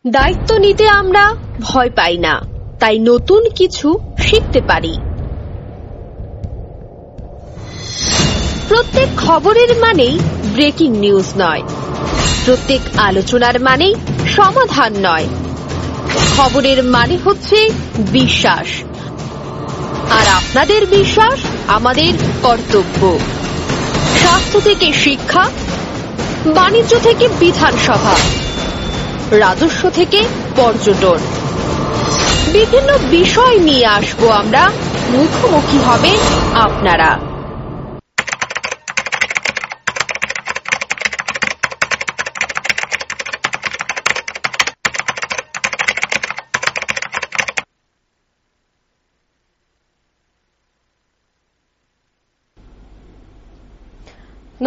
দায়িত্ব নিতে আমরা ভয় পাই না, তাই নতুন কিছু শিখতে পারি। প্রত্যেক খবরের মানেই ব্রেকিং নিউজ নয়, প্রত্যেক আলোচনার মানেই সমাধান নয়। খবরের মানে হচ্ছে বিশ্বাস, আর আপনাদের বিশ্বাস আমাদের কর্তব্য। স্বাস্থ্য থেকে শিক্ষা, বাণিজ্য থেকে বিধানসভা, রাজস্ব থেকে পর্যটন, বিভিন্ন বিষয় নিয়ে আসবো আমরা, মুখোমুখি হবে আপনারা।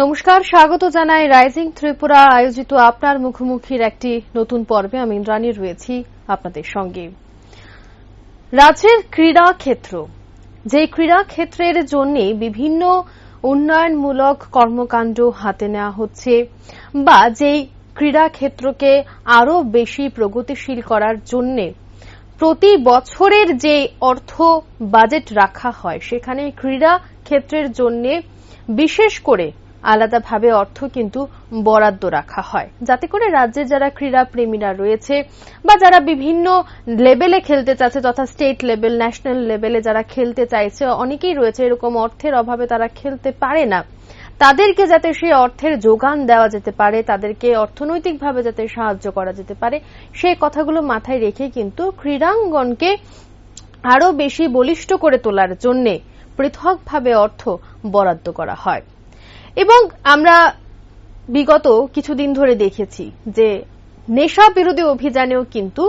নমস্কার, স্বাগত জানাই রাইজিং ত্রিপুরা আয়োজিত আপনার মুখোমুখির একটি নতুন পর্বে। আমি ইন্দ্রাণী রয়েছি আপনাদের সঙ্গে। রাজ্যের ক্রীড়া ক্ষেত্র, যে ক্রীড়া ক্ষেত্রের জন্য বিভিন্ন উন্নয়নমূলক কর্মকাণ্ড হাতে নেওয়া হচ্ছে, বা যেই ক্রীড়া ক্ষেত্রকে আরো বেশি প্রগতিশীল করার জন্য প্রতি বছরের যে অর্থ বাজেট রাখা হয়, সেখানে ক্রীড়া ক্ষেত্রের জন্য বিশেষ করে আলাদাভাবে অর্থ কিন্তু বরাদ্দ রাখা হয়, যাতে করে রাজ্যের যারা ক্রীড়া প্রেমীরা রয়েছে বা যারা বিভিন্ন লেভেলে খেলতে চাচ্ছে, তথা স্টেট লেভেল, ন্যাশনাল লেভেলে যারা খেলতে চাইছে, অনেকেই রয়েছে এরকম অর্থের অভাবে তারা খেলতে পারে না, তাদেরকে যাতে সেই অর্থের যোগান দেওয়া যেতে পারে, তাদেরকে অর্থনৈতিকভাবে যাতে সাহায্য করা যেতে পারে, সেই কথাগুলো মাথায় রেখে কিন্তু ক্রীড়াঙ্গনকে আরো বেশি বলিষ্ঠ করে তোলার জন্য পৃথকভাবে অর্থ বরাদ্দ করা হয়। এবং আমরা বিগত কিছুদিন ধরে দেখেছি যে নেশা বিরোধী অভিযানেও কিন্তু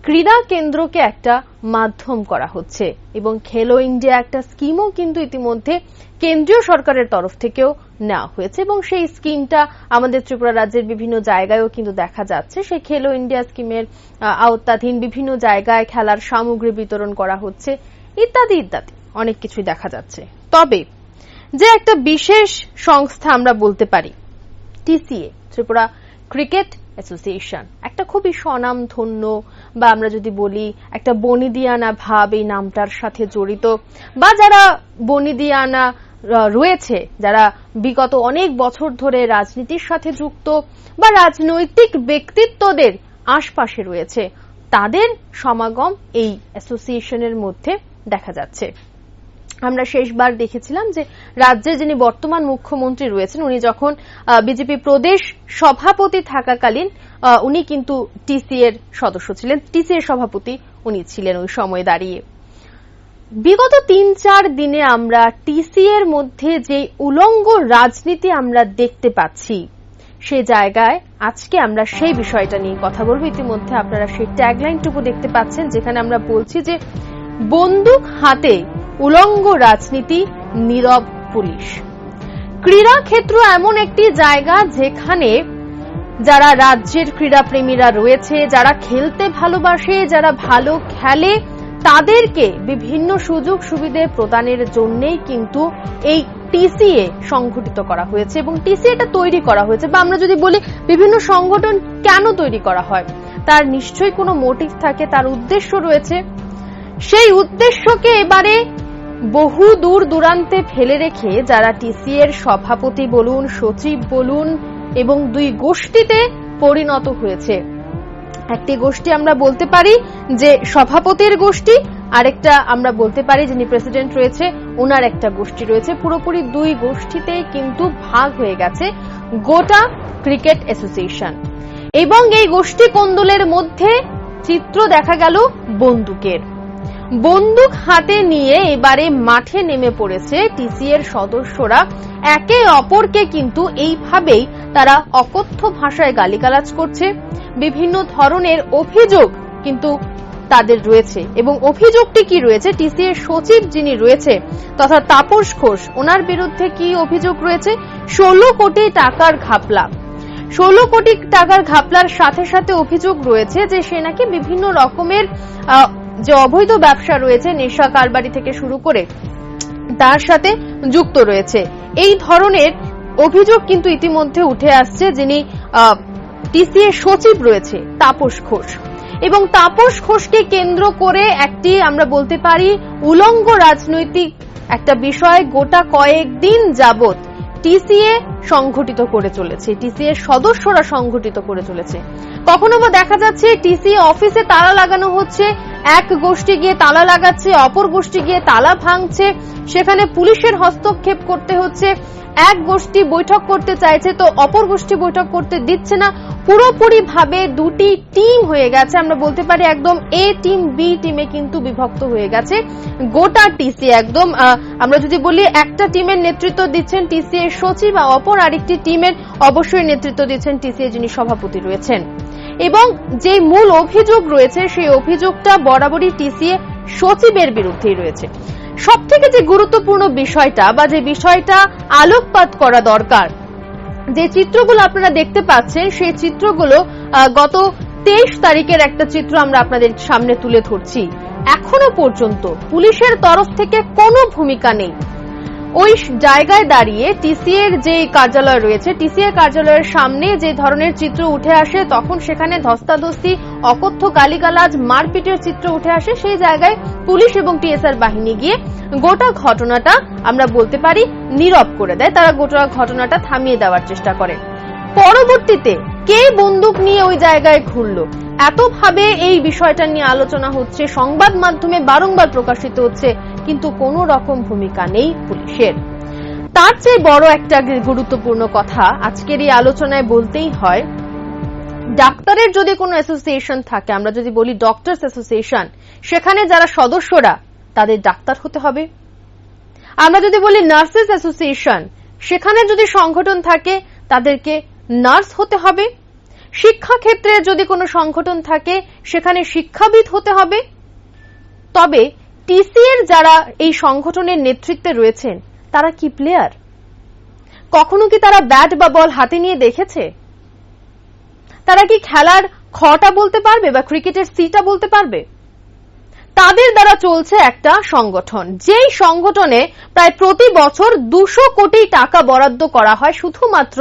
ক্রীড়া কেন্দ্রকে একটা মাধ্যম করা হচ্ছে, এবং খেলো ইন্ডিয়া একটা স্কিমও কিন্তু ইতিমধ্যে কেন্দ্রীয় সরকারের তরফ থেকেও নেওয়া হয়েছে, এবং সেই স্কিমটা আমাদের ত্রিপুরা রাজ্যের বিভিন্ন জায়গায়ও কিন্তু দেখা যাচ্ছে। সেই খেলো ইন্ডিয়া স্কিমের আওতাধীন বিভিন্ন জায়গায় খেলার সামগ্রী বিতরণ করা হচ্ছে, ইত্যাদি ইত্যাদি অনেক কিছুই দেখা যাচ্ছে। তবে যে একটা বিশেষ সংস্থা আমরা বলতে পারি, টিসিএ, ত্রিপুরা ক্রিকেট অ্যাসোসিয়েশন, একটা খুবই স্বনামধন্য, বা আমরা যদি বলি একটা বনিদিয়ানা ভাব এই নামটার সাথে জড়িত, বা যারা বনিদিয়ানা রয়েছে, যারা বিগত অনেক বছর ধরে রাজনীতির সাথে যুক্ত বা রাজনৈতিক ব্যক্তিত্বদের আশপাশে রয়েছে, তাদের সমাগম এই অ্যাসোসিয়েশনের মধ্যে দেখা যাচ্ছে। আমরা শেষবার দেখেছিলাম যে রাজ্যের যিনি বর্তমান মুখ্যমন্ত্রী রয়েছেন, উনি যখন বিজেপি প্রদেশ সভাপতি থাকাকালীন উনি কিন্তু টিসিএর সদস্য ছিলেন, টিসিএর সভাপতি উনি ছিলেন ওই সময় দাঁড়িয়ে। বিগত ৩-৪ দিনে আমরা টিসিএর মধ্যে যে উলঙ্গ রাজনীতি আমরা দেখতে পাচ্ছি, সে জায়গায় আজকে আমরা সেই বিষয়টা নিয়ে কথা বলবো। ইতিমধ্যে আপনারা সেই ট্যাগলাইনটুকু দেখতে পাচ্ছেন, যেখানে আমরা বলছি যে বন্দুক হাতে উলঙ্গ রাজনীতি, নীরব পুলিশ। ক্রীড়া ক্ষেত্র এমন একটি জায়গা যেখানে যারা রাজ্যের ক্রীড়াপ্রেমীরা রয়েছে, যারা খেলতে ভালোবাসে, যারা ভালো খেলে, তাদেরকে বিভিন্ন সুযোগ সুবিধা প্রদানের জন্যই কিন্তু এই টিসিএ সংগঠিত করা হয়েছে, এবং টিসিএটা তৈরি করা হয়েছে। বা আমরা যদি বলি বিভিন্ন সংগঠন কেন তৈরি করা হয়, তার নিশ্চয়ই কোনো মোটিভ থাকে, তার উদ্দেশ্য রয়েছে। সেই উদ্দেশ্যকে এবারে বহু দূর দূরান্তে ফেলে রেখে যারা টিসিএর সভাপতি বলুন, সচিব বলুন, এবং দুই গোষ্ঠীতে পরিণত হয়েছে। একটি গোষ্ঠী আমরা বলতে পারি যে সভাপতির গোষ্ঠী, আরেকটা আমরা বলতে পারি যিনি প্রেসিডেন্ট রয়েছে ওনার একটা গোষ্ঠী রয়েছে। পুরোপুরি দুই গোষ্ঠীতেই কিন্তু ভাগ হয়ে গেছে গোটা ক্রিকেট অ্যাসোসিয়েশন, এবং এই গোষ্ঠী কোন্দলের মধ্যে চিত্র দেখা গেল বন্দুকের। বন্দুক হাতে নিয়ে এবারে মাঠে নেমে পড়েছে টিসিএর সদস্যরা, একে অপরকে কিন্তু এইভাবেই তারা অকথ্য ভাষায় গালিগালাজ করছে। বিভিন্ন ধরনের অভিযোগ কিন্তু তাদের রয়েছে, এবং অভিযোগটি কি রয়েছে, টিসিএর সচিব যিনি রয়েছে তথা তাপস ঘোষ, ওনার বিরুদ্ধে কি অভিযোগ রয়েছে? 16 কোটি টাকার ঘাপলা। 16 কোটি টাকার ঘাপলার সাথে সাথে অভিযোগ রয়েছে যে সে নাকি বিভিন্ন রকমের যে অবৈধ ব্যবসা রয়েছে, নেশা কারবারি থেকে শুরু করে, তার সাথে যুক্ত রয়েছে। এই ধরনের অভিযোগ কিন্তু ইতিমধ্যে উঠে আসছে, যিনি টিসিএ সচিব রয়েছে তাপস ঘোষ, এবং তাপস ঘোষকে কেন্দ্র করে একটি আমরা বলতে পারি উলঙ্গ রাজনৈতিক একটা বিষয় গোটা কয়েকদিন যাবত টিসিএ সংগঠিত করে চলেছে, টিসিএ সদস্যরা সংগঠিত করে চলেছে। কখনো বা দেখা যাচ্ছে টিসিএ অফিসে তালা লাগানো হচ্ছে, এক গোষ্ঠী গিয়ে তালা লাগাচ্ছে, অপর গোষ্ঠী গিয়ে তালা ভাঙছে, সেখানে পুলিশের হস্তক্ষেপ করতে হচ্ছে। এক গোষ্ঠী বৈঠক করতে চাইছে তো অপর গোষ্ঠী বৈঠক করতে দিচ্ছে না। পুরোপুরি ভাবে দুটি টিম হয়ে গেছে, আমরা বলতে পারি একদম এ টিম বি টিমে কিন্তু বিভক্ত হয়ে গেছে গোটা টিসিএ। একদম আমরা যদি বলি একটা টিমের নেতৃত্ব দিচ্ছেন টিসিএ সচিব, অপর আরেকটি টিমের অবশ্যই নেতৃত্ব দিচ্ছেন টিসিএ যিনি সভাপতি রয়েছেন। এবং যে মূল অভিযোগ রয়েছে সেই অভিযোগটা বরাবরই টিসিএ সচিবের বিরুদ্ধেই রয়েছে। সবথেকে যে গুরুত্বপূর্ণ বিষয়টা বা যে বিষয়টা আলোকপাত করা দরকার, যে চিত্রগুলো আপনারা দেখতে পাচ্ছেন সেই চিত্রগুলো গত 23 তারিখের একটা চিত্র আমরা আপনাদের সামনে তুলে ধরছি। এখনো পর্যন্ত পুলিশের তরফ থেকে কোনো ভূমিকা নেই। ওই জায়গায় দাঁড়িয়ে টিসিএ এর যে কার্যালয় রয়েছে, টিসিএ কার্যালয়ের সামনে যে ধরনের চিত্র উঠে আসে, তখন সেখানে ধস্তাধস্তি, অকথ্য গালিগালাজ, মারপিটের চিত্র উঠে আসে। সেই জায়গায় পুলিশ এবং টিএসআর বাহিনী গিয়ে গোটা ঘটনাটা আমরা বলতে পারি নীরব করে দেয়, তারা গোটা ঘটনাটা থামিয়ে দেওয়ার চেষ্টা করে। পরবর্তীতে কে বন্দুক নিয়ে ওই জায়গায় ঘুরল, এতভাবে এই বিষয়টা নিয়ে আলোচনা হচ্ছে, সংবাদ মাধ্যমে বারংবার প্রকাশিত হচ্ছে, কিন্তু কোনো রকম ভূমিকা নেই পুলিশের। তার চেয়ে বড় একটা গুরুত্বপূর্ণ কথা আজকের এই আলোচনায় বলতেই হয়, ডাক্তারের যদি কোনো অ্যাসোসিয়েশন থাকে, আমরা যদি বলি ডক্টরস অ্যাসোসিয়েশন, সেখানে যারা সদস্যরা তাদের ডাক্তার হতে হবে। আমরা যদি বলি নার্সেস অ্যাসোসিয়েশন, সেখানে যদি সংগঠন থাকে তাদেরকে নার্স হতে হবে। শিক্ষা ক্ষেত্রে যদি কোনো সংগঠন থাকে সেখানে শিক্ষাবিদ হতে হবে। তবে টিসিএর যারা এই সংগঠনের নেতৃত্বে রয়েছেন তারা কি প্লেয়ার? কখনো কি তারা ব্যাট বা বল হাতে নিয়ে দেখেছে? তারা কি খেলার খটা বলতে পারবে বা ক্রিকেটের সিটা বলতে পারবে? তাদের দ্বারা চলছে একটা সংগঠন, যেই সংগঠনে প্রায় প্রতি বছর 200 কোটি টাকা বরাদ্দ করা হয়, শুধুমাত্র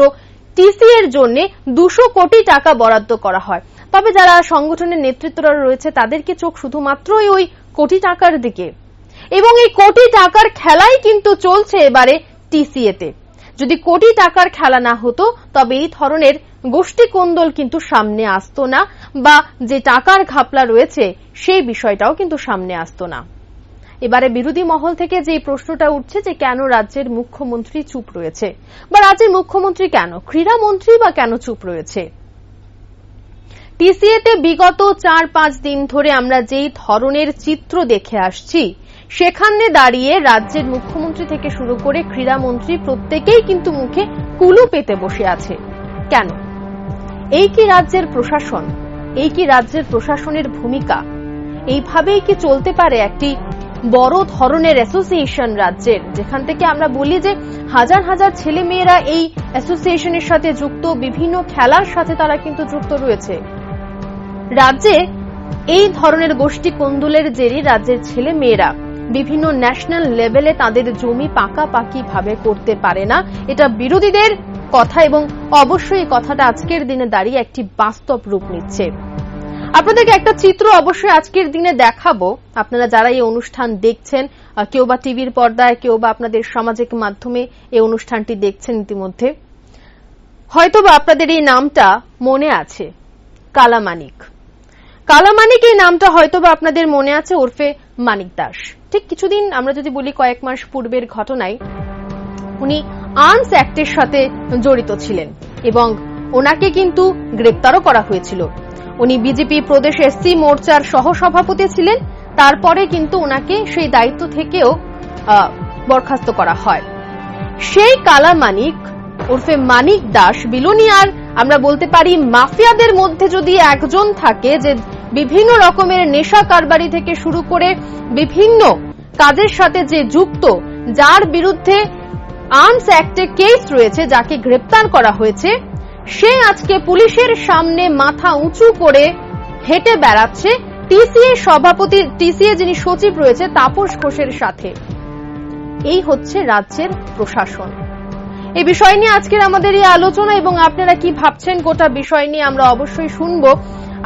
টিসিএ এর জন্য 200 কোটি টাকা বরাদ্দ করা হয়। তবে যারা সংগঠনের নেতৃত্বরা রয়েছে তাদেরকে চোখ শুধুমাত্রই ওই কোটি টাকার দিকে, এবং এই কোটি টাকার খেলাই কিন্তু চলছে এবারে টিসিএতে। যদি কোটি টাকার খেলা না হতো তবে এই ধরনের গোষ্ঠী কোন্দল কিন্তু সামনে আসতো না, বা যে টাকার ঘাপলা রয়েছে সেই বিষয়টাও কিন্তু সামনে আসতো না। এবারে বিরোধী মহল থেকে যে প্রশ্নটা উঠছে যে কেন রাজ্যের মুখ্যমন্ত্রী চুপ রয়েছে, বা রাজ্যের মুখ্যমন্ত্রী কেন, ক্রীড়ামন্ত্রী বা কেন চুপ রয়েছে। টিসিএতে বিগত 4-5 দিন ধরে আমরা যেই ধরনের চিত্র দেখে আসছি, সেখানে দাঁড়িয়ে রাজ্যের মুখ্যমন্ত্রী থেকে শুরু করে ক্রীড়ামন্ত্রী প্রত্যেকেই কিন্তু মুখে কুলু পেতে বসে আছে। কেন? এই কি রাজ্যের প্রশাসন? এই কি রাজ্যের প্রশাসনের ভূমিকা? এইভাবেই কি চলতে পারে একটি বড় ধরনের অ্যাসোসিয়েশন রাজ্যের, যেখান থেকে আমরা বলি যে হাজার হাজার ছেলে মেয়েরা এই অ্যাসোসিয়েশনের সাথে যুক্ত, বিভিন্ন খেলার সাথে তারা কিন্তু যুক্ত রয়েছে। রাজ্যে এই ধরনের গোষ্ঠী কোন্দলের জেরে রাজ্যের ছেলে মেয়েরা বিভিন্ন ন্যাশনাল লেভেলে তাদের জমি পাকাপাকি ভাবে করতে পারে না, এটা বিরোধীদের কথা, এবং অবশ্যই এই কথাটা আজকের দিনে দাঁড়িয়ে একটি বাস্তব রূপ নিচ্ছে। আপনাদেরকে একটা চিত্র অবশ্যই আজকের দিনে দেখাবো। আপনারা যারা এই অনুষ্ঠান দেখছেন, কেউ বা টিভির পর্দায়, কেউ বা আপনাদের সামাজিক মাধ্যমে এই অনুষ্ঠানটি দেখছেন, ইতিমধ্যে হয়তোবা আপনাদের এই নামটা মনে আছে, কালামানিক। কালামানিক এই নামটা হয়তোবা আপনাদের মনে আছে, ওরফে মানিক দাস। ঠিক কিছুদিন আমরা যদি বলি কয়েক মাস পূর্বের ঘটনায় উনি আর্মস অ্যাক্টের সাথে জড়িত ছিলেন এবং ওনাকে কিন্তু গ্রেপ্তারও করা হয়েছিল। উনি বিজেপি প্রদেশ এসসি মোর্চার সহসভাপতি ছিলেন, তারপরে কিন্তু ওনাকে সেই দায়িত্ব থেকেও বরখাস্ত করা হয়। সেই কালামানিক ওরফে মানিক দাস বিলোনিয়ার, আমরা বলতে পারি মাফিয়াদের মধ্যে যদি একজন থাকে যে বিভিন্ন রকমের নেশা কারবারি থেকে শুরু করে বিভিন্ন কাজের সাথে যে যুক্ত, যার বিরুদ্ধে আর্মস অ্যাক্টে কেস রয়েছে, যাকে গ্রেপ্তার করা হয়েছে, সে আজকে পুলিশের সামনে মাথা উঁচু করে হেঁটে বেড়াচ্ছে টিসিএ সভাপতি, টিসিএ যিনি সচিব রয়েছে তাপস ঘোষের সাথে। এই হচ্ছে রাজ্যের প্রশাসন। এই বিষয় নিয়ে আজকের আমাদের এই আলোচনা এবং আপনারা কি ভাবছেন গোটা বিষয় নিয়ে আমরা অবশ্যই শুনবো।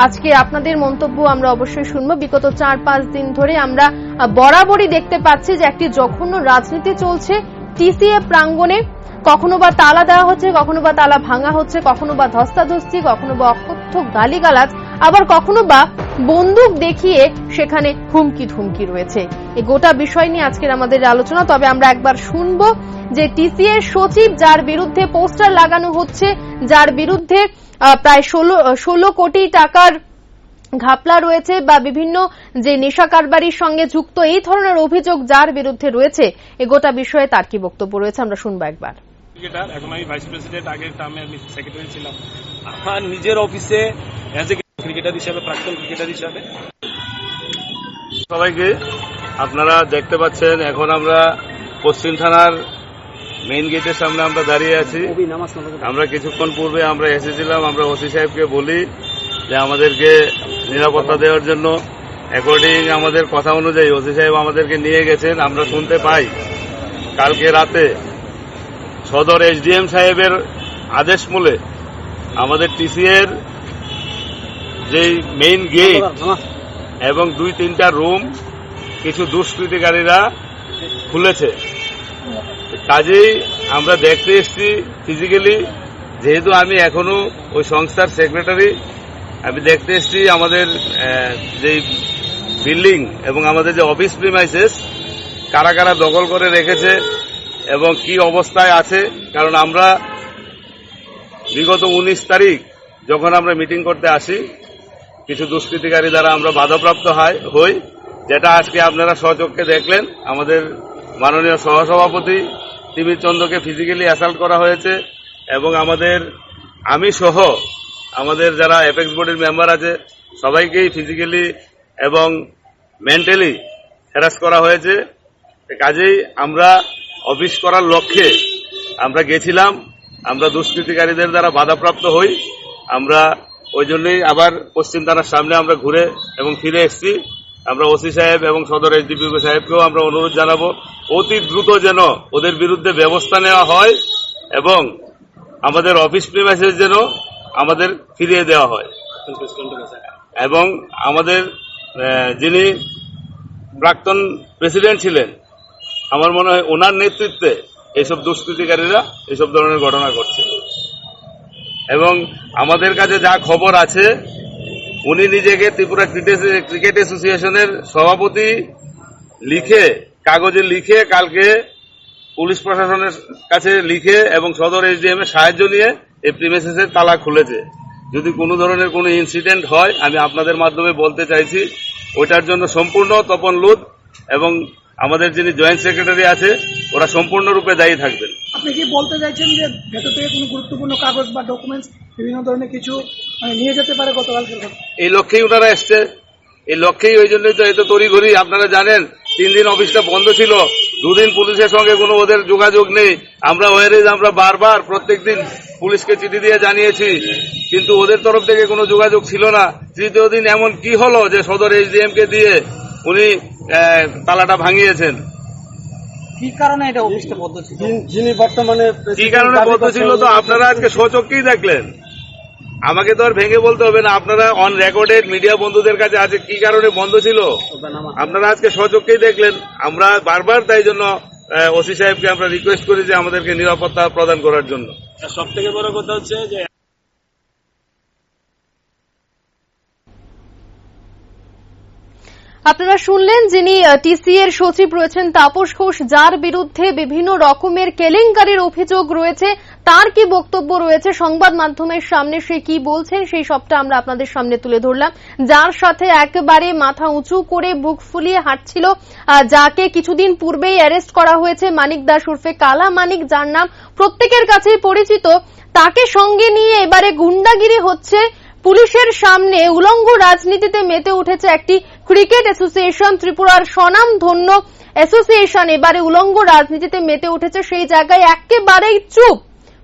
আজকে আপনাদের মন্তব্য আমরা অবশ্যই শুনবো। বিগত 4-5 দিন ধরে আমরা বরাবরই দেখতে পাচ্ছি যে একটি জঘন্য রাজনীতি চলছে টিসিএ প্রাঙ্গণে। কখনো বা তালা দেওয়া হচ্ছে, কখনো বা তালা ভাঙা হচ্ছে, কখনো বা ধস্তাধস্তি, কখনো বা অকথ্য গালিগালাজ, আবার কখনো বা বন্দুক দেখিয়ে সেখানে হুমকি ধুমকি রয়েছে। এই গোটা বিষয় নিয়ে আজকের আমাদের আলোচনা। তবে আমরা একবার শুনবো যে টিসিএ সচিব যার বিরুদ্ধে পোস্টার লাগানো হচ্ছে, যার বিরুদ্ধে প্রায় 16 কোটি টাকার ঘাপলা রয়েছে বা বিভিন্ন যে নেশা কারবারির সঙ্গে যুক্ত এই ধরনের অভিযোগ যার বিরুদ্ধে রয়েছে, এ গোটা বিষয়ে তার কি বক্তব্য রয়েছে আমরা শুনবো একবার। এখন আমি ভাইস প্রেসিডেন্ট, আগের টার্মে আমি সেক্রেটারি ছিলাম। আমার নিজের অফিসে অ্যাজ এ ক্রিকেটার হিসাবে, প্রাক্তন ক্রিকেটার হিসাবে সবাইকে আপনারা দেখতে পাচ্ছেন, এখন আমরা পশ্চিম থানার মেইন গেটের সামনে আমরা দাঁড়িয়ে আছি। আমরা কিছুক্ষণ পূর্বে আমরা এসেছিলাম, আমরা ওসি সাহেবকে বলি যে আমাদেরকে নিরাপত্তা দেওয়ার জন্য। অ্যাকর্ডিং আমাদের কথা অনুযায়ী ওসি সাহেব আমাদেরকে নিয়ে গেছেন। আমরা শুনতে পাই কালকে রাতে সদর এসডিএম সাহেবের আদেশ মূলে আমাদের টিসিএর যেই মেইন গেট এবং 2-3টা রুম কিছু দুষ্কৃতিকারীরা খুলেছে। কাজেই আমরা দেখতে এসেছি ফিজিক্যালি, যেহেতু আমি এখনো ওই সংস্থার সেক্রেটারি, আমি দেখতে এসেছি আমাদের যে বিল্ডিং এবং আমাদের যে অফিস প্রিমাইসেস কারা কারা দখল করে রেখেছে এবং কি অবস্থায় আছে। কারণ আমরা বিগত 19 তারিখ যখন আমরা মিটিং করতে আসি, কিছু দুষ্কৃতিকারী দ্বারা আমরা বাধাপ্রাপ্ত হই, যেটা আজকে আপনারা স্বচক্ষে দেখলেন। আমাদের মাননীয় সহসভাপতি তিমির চন্দ্রকে ফিজিক্যালি অ্যাসাল্ট করা হয়েছে এবং আমি সহ আমাদের যারা অ্যাপেক্স বোর্ডের মেম্বার আছে সবাইকেই ফিজিক্যালি এবং মেন্টালি হ্যারাস করা হয়েছে। কাজেই আমরা অফিস করার লক্ষ্যে আমরা গেছিলাম, আমরা দুষ্কৃতিকারীদের দ্বারা বাধাপ্রাপ্ত হই। আমরা ওই জন্যই আবার পশ্চিম থানার সামনে আমরা ঘুরে এবং ফিরে এসেছি। আমরা ওসি সাহেব এবং সদর এসডিপিও সাহেবকেও আমরা অনুরোধ জানাবো অতি দ্রুত যেন ওদের বিরুদ্ধে ব্যবস্থা নেওয়া হয় এবং আমাদের অফিস প্রিমাইসেস যেন আমাদের ফিরিয়ে দেওয়া হয় এবং আমাদের যিনি প্রাক্তন প্রেসিডেন্ট ছিলেন, আমার মনে হয় ওনার নেতৃত্বে এইসব দুষ্কৃতিকারীরা এইসব ধরনের ঘটনা ঘটছে। এবং আমাদের কাছে যা খবর আছে, উনি নিজেকে ত্রিপুরা ক্রিকেট অ্যাসোসিয়েশনের সভাপতি কাগজে লিখে কালকে পুলিশ প্রশাসনের কাছে লিখে এবং সদর এসডিএম এর সাহায্য নিয়ে এই প্রিমিসেসের তালা খুলেছে। যদি কোনো ধরনের কোনো ইনসিডেন্ট হয়, আমি আপনাদের মাধ্যমে বলতে চাইছি ওইটার জন্য সম্পূর্ণ তপন লুদ এবং আমাদের যিনি জয়েন্ট সেক্রেটারি আছে ওরা সম্পূর্ণরূপে দায়ী থাকবেন। আপনি কি বলতে চাইছেন যে ভেতর থেকে কোনো গুরুত্বপূর্ণ কাগজ বা ডকুমেন্টস বিভিন্ন ধরনের কিছু নিয়ে যেতে পারে গতকালকে? এই লক্ষ্যেই ওনারা এসছে, এই লক্ষ্যেই ওই জন্যই তো এত তড়িঘড়ি। আপনারা জানেন 3 দিন অফিসটা বন্ধ ছিল, 2 দিন পুলিশের সঙ্গে কোনো ওদের যোগাযোগ নেই। আমরা আমরা বারবার প্রত্যেকদিন পুলিশকে চিঠি দিয়ে জানিয়েছি, কিন্তু ওদের তরফ থেকে কোনো যোগাযোগ ছিল না। 3য় দিন এমন কি হলো যে সদর এসডিএম কে দিয়ে উনি তালাটা ভাঙিয়েছেন? কি কারণে এটা অফিসটা বন্ধ ছিল? যিনি বর্তমানে কি কারণে বন্ধ ছিল তো আপনারা আজকে স্বচক্ষেই দেখলেন। আমাকে তো আর ভেঙে বলতে হবে না, আপনারা অন রেকর্ডেড মিডিয়া বন্ধুদের কাছে আজকে কি কারণে বন্ধ ছিল আপনারা আজকে স্বচক্ষেই দেখলেন। আমরা বারবার তাই জন্য ওসি সাহেবকে আমরা রিকোয়েস্ট করি যে আমাদেরকে নিরাপত্তা প্রদান করার জন্য। সব থেকে বড় কথা হচ্ছে যে আপনারা শুনলেন যিনি টিসিএর সচিব রয়েছেন তাপস ঘোষ, যার বিরুদ্ধে বিভিন্ন রকমের কেলেঙ্কারির অভিযোগ রয়েছে, তার কি বক্তব্য রয়েছে সংবাদ মাধ্যমের সামনে, সে কি বলছেন সেই সবটা আমরা আপনাদের সামনে তুলে ধরলাম। যার সাথে একেবারে মাথা উঁচু করে বুক ফুলিয়ে হাঁটছিল, যাকে কিছুদিন পূর্বেই অ্যারেস্ট করা হয়েছে, মানিক দাস উর্ফে কালা মানিক, যার নাম প্রত্যেকের কাছেই পরিচিত, তাকে সঙ্গে নিয়ে এবারে গুন্ডাগিরি হচ্ছে। পুলিশের সামনে উলঙ্গ রাজনীতিতে মেতে উঠেছে একটি ক্রিকেট অ্যাসোসিয়েশন, ত্রিপুরার স্বনামধন্য অ্যাসোসিয়েশন এবারে উলঙ্গ রাজনীতিতে মেতে উঠেছে। সেই জায়গায় একেবারেই চুপ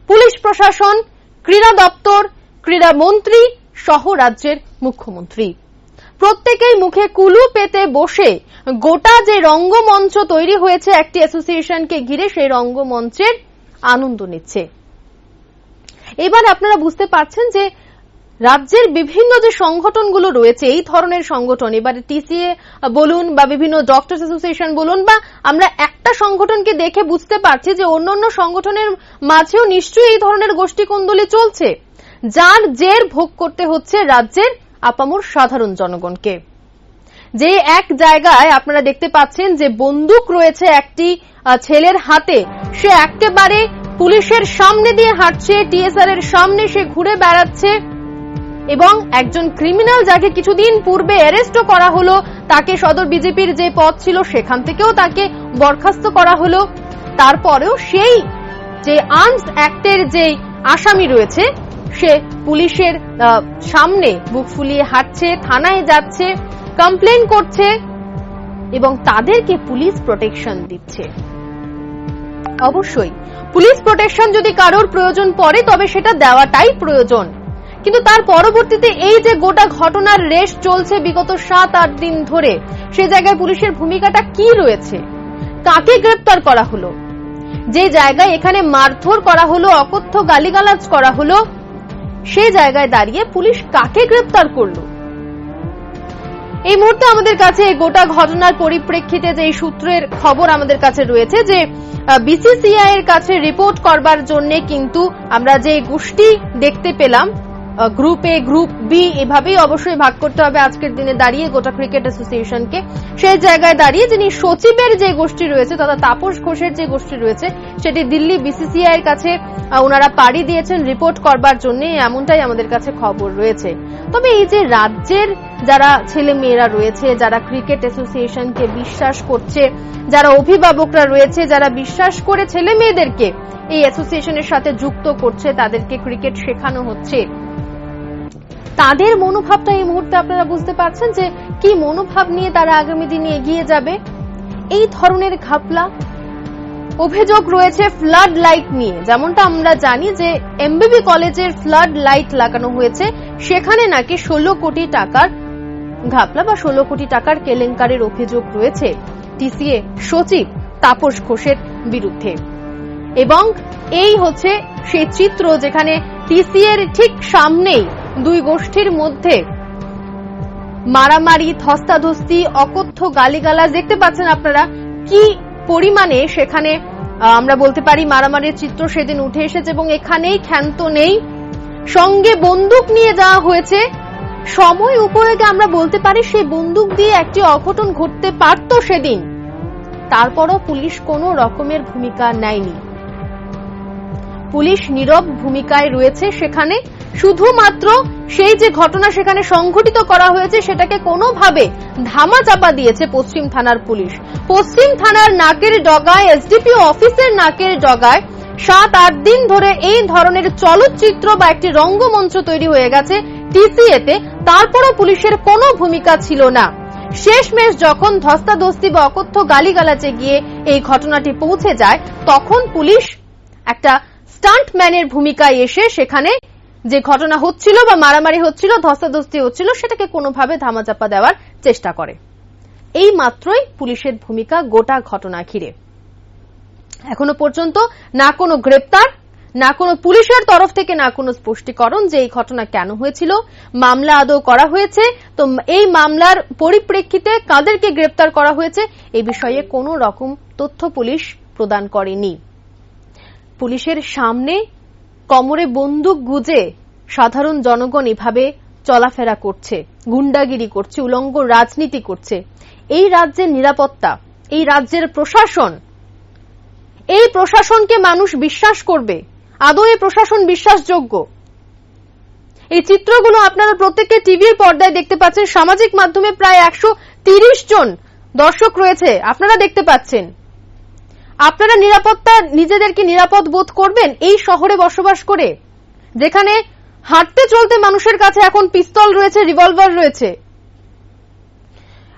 পুলিশ প্রশাসন, ক্রীড়া দপ্তর, ক্রীড়া মন্ত্রী সহ রাজ্যের মুখ্যমন্ত্রী। প্রত্যেকেই মুখে কুলু পেতে বসে গোটা যে রঙ্গমঞ্চ তৈরি হয়েছে একটি অ্যাসোসিয়েশনকে ঘিরে, সেই রঙ্গমঞ্চের আনন্দ নিচ্ছে। এবার আপনারা বুঝতে পারছেন যে রাজ্যের বিভিন্ন যে সংগঠনগুলো রয়েছে, এই ধরনের সংগঠন, এবারে টিসিএ বলুন বা বিভিন্ন ডক্টরস অ্যাসোসিয়েশন বলুন, বা আমরা একটা সংগঠনকে দেখে বুঝতে পারছি যে অন্যান্য সংগঠনের মাঝেও নিশ্চয়ই এই ধরনের গোষ্ঠীকন্দলি চলছে, যার জের ভোগ করতে হচ্ছে রাজ্যের আপামর সাধারণ জনগণকে। যে এক জায়গায় আপনারা দেখতে পাচ্ছেন যে বন্দুক রয়েছে একটি ছেলের হাতে, সে একেবারে পুলিশের সামনে দিয়ে হাঁটছে, টিএসআর এর সামনে সে ঘুরে বেড়াচ্ছে, এবং একজন ক্রিমিনাল যাকে কিছুদিন পূর্বে অ্যারেস্টও করা হলো, তাকে সদর বিজেপির যে পদ ছিল সেখান থেকেও তাকে বরখাস্ত করা হলো, তারপরেও সেই যে আর্মস অ্যাক্টের যে আসামি রয়েছে সে পুলিশের সামনে বুক ফুলিয়ে হাঁটছে, থানায় যাচ্ছে, কমপ্লেন করছে এবং তাদেরকে পুলিশ প্রোটেকশন দিচ্ছে। অবশ্যই পুলিশ প্রোটেকশন যদি কারোর প্রয়োজন পড়ে তবে সেটা দেওয়াটাই প্রয়োজন, কিন্তু তার পরবর্তীতে এই যে গোটা ঘটনার রেশ চলছে বিগত 7-8 দিন ধরে, সে জায়গায় পুলিশের ভূমিকাটা কি রয়েছে? কাকে গ্রেপ্তার করা হলো? যে জায়গায় এখানে মারধর করা হলো, অকথ্য গালিগালাজ করা হলো, সেই জায়গায় দাঁড়িয়ে পুলিশ কাকে গ্রেপ্তার করলো? এই মুহূর্তে আমাদের কাছে গোটা ঘটনার পরিপ্রেক্ষিতে যে সূত্রের খবর আমাদের কাছে রয়েছে যে বিসিসিআই এর কাছে রিপোর্ট করবার জন্য কিন্তু আমরা যে গোষ্ঠী দেখতে পেলাম, গ্রুপ এ, গ্রুপ বি, এভাবেই অবশ্যই ভাগ করতে হবে আজকের দিনে দাঁড়িয়ে গোটা ক্রিকেট অ্যাসোসিয়েশনকে। সেই জায়গায় দাঁড়িয়ে যিনি সচিবের যে গোষ্ঠী রয়েছে তথা তাপস ঘোষের যে গোষ্ঠী রয়েছে সেটি দিল্লি বিসিসিআই এর কাছে ওনারা পাড়ি দিয়েছেন রিপোর্ট করবার জন্য, এমনটাই আমাদের কাছে খবর রয়েছে। তবে এই যে রাজ্যের যারা ছেলে মেয়েরা রয়েছে, যারা ক্রিকেট অ্যাসোসিয়েশনকে বিশ্বাস করছে, যারা অভিভাবকরা রয়েছে, যারা বিশ্বাস করে ছেলে মেয়েদেরকে এই অ্যাসোসিয়েশনের সাথে যুক্ত করছে, তাদেরকে ক্রিকেট শেখানো হচ্ছে, তাদের মনোভাবটা এই মুহূর্তে আপনারা বুঝতে পারছেন যে কি মনোভাব নিয়ে তারা আগামী দিনে এগিয়ে যাবে। এই ধরনের ঘাপলা অভিযোগ রয়েছে ফ্লাড লাইট নিয়ে, যেমনটা আমরা জানি যে এমবিবি কলেজের ফ্লাড লাইট লাগানো হয়েছে, সেখানে নাকি 16 কোটি টাকার ঘাপলা বা 16 কোটি টাকার কেলেঙ্কারির অভিযোগ রয়েছে টিসিএ সচিব তাপস ঘোষের বিরুদ্ধে। এবং এই হচ্ছে সেই চিত্র যেখানে টিসিএ এর ঠিক সামনেই দুই গোষ্ঠীর মধ্যে মারামারি, ধস্তাধস্তি, অকথ্য গালিগালাজ দেখতে পাচ্ছেন আপনারা কি পরিমাণে সেখানে আমরা বলতে পারি মারামারির চিত্র সেদিন উঠে এসেছে। এবং এখানেই ক্ষান্ত নেই, সঙ্গে বন্দুক নিয়ে যাওয়া হয়েছে। সময় উপযোগে আমরা বলতে পারি সেই বন্দুক দিয়ে একটি অঘটন ঘটতে পারত সেদিন, তারপরও পুলিশ কোনো রকমের ভূমিকা নেয়নি। পুলিশ নীরব ভূমিকায় রয়েছে সেখানে, শুধুমাত্র সেই যে ঘটনা সেখানে সংঘটিত করা হয়েছে সেটাকে কোনোভাবে ধামাচাপা দিয়েছে পশ্চিম থানার পুলিশ। পশ্চিম থানার নাকের ডগায়, এসডিপিও অফিসের নাকের ডগায় 7-8 দিন ধরে এই ধরনের চলচ্চিত্র বা একটি রঙ্গমঞ্চ তৈরি হয়ে গেছে টিসিএতে, তারপরও পুলিশের কোনো ভূমিকা ছিল না। শেষমেশ যখন ধস্তাধস্তি বা অকথ্য গালিগালাজে গিয়ে এই ঘটনাটি পৌঁছে যায়, তখন পুলিশ একটা স্টান্টম্যানের ভূমিকায় এসে সেখানে যে ঘটনা হচ্ছিল বা মারামারি হচ্ছিল, ধস্তাধস্তি হচ্ছিল, সেটাকে কোনোভাবে ধামাচাপা দেওয়ার চেষ্টা করে। এই মাত্রই পুলিশের ভূমিকা গোটা ঘটনা ঘিরে। এখনো পর্যন্ত না কোনো গ্রেপ্তার, না কোনো পুলিশের তরফ থেকে না কোনো স্পষ্টীকরণ যে এই ঘটনা কেন হয়েছিল, মামলা আদৌ করা হয়েছে, তো এই মামলার পরিপ্রেক্ষিতে কাদেরকে গ্রেপ্তার করা হয়েছে এই বিষয়ে কোনো রকম তথ্য পুলিশ প্রদান করেনি। পুলিশের সামনে কোমরে বন্দুক গুজে সাধারণ জনগণ এভাবে চলাফেরা করছে, গুন্ডাগিরি করছে, উলঙ্গ রাজনীতি করছে। এই রাজ্যের নিরাপত্তা, এই রাজ্যের প্রশাসন, এই প্রশাসনকে মানুষ বিশ্বাস করবে? আদৌ এই প্রশাসন বিশ্বাসযোগ্য? এই চিত্রগুলো আপনারা প্রত্যেককে টিভির পর্দায় দেখতে পাচ্ছেন, সামাজিক মাধ্যমে প্রায় 130 জন দর্শক রয়েছে, আপনারা দেখতে পাচ্ছেন। আপনারা নিরাপত্তা, নিজেদেরকে নিরাপদ বোধ করবেন এই শহরে বসবাস করে, যেখানে হাঁটতে চলতে মানুষের কাছে এখন পিস্তল রয়েছে, রিভলভার রয়েছে?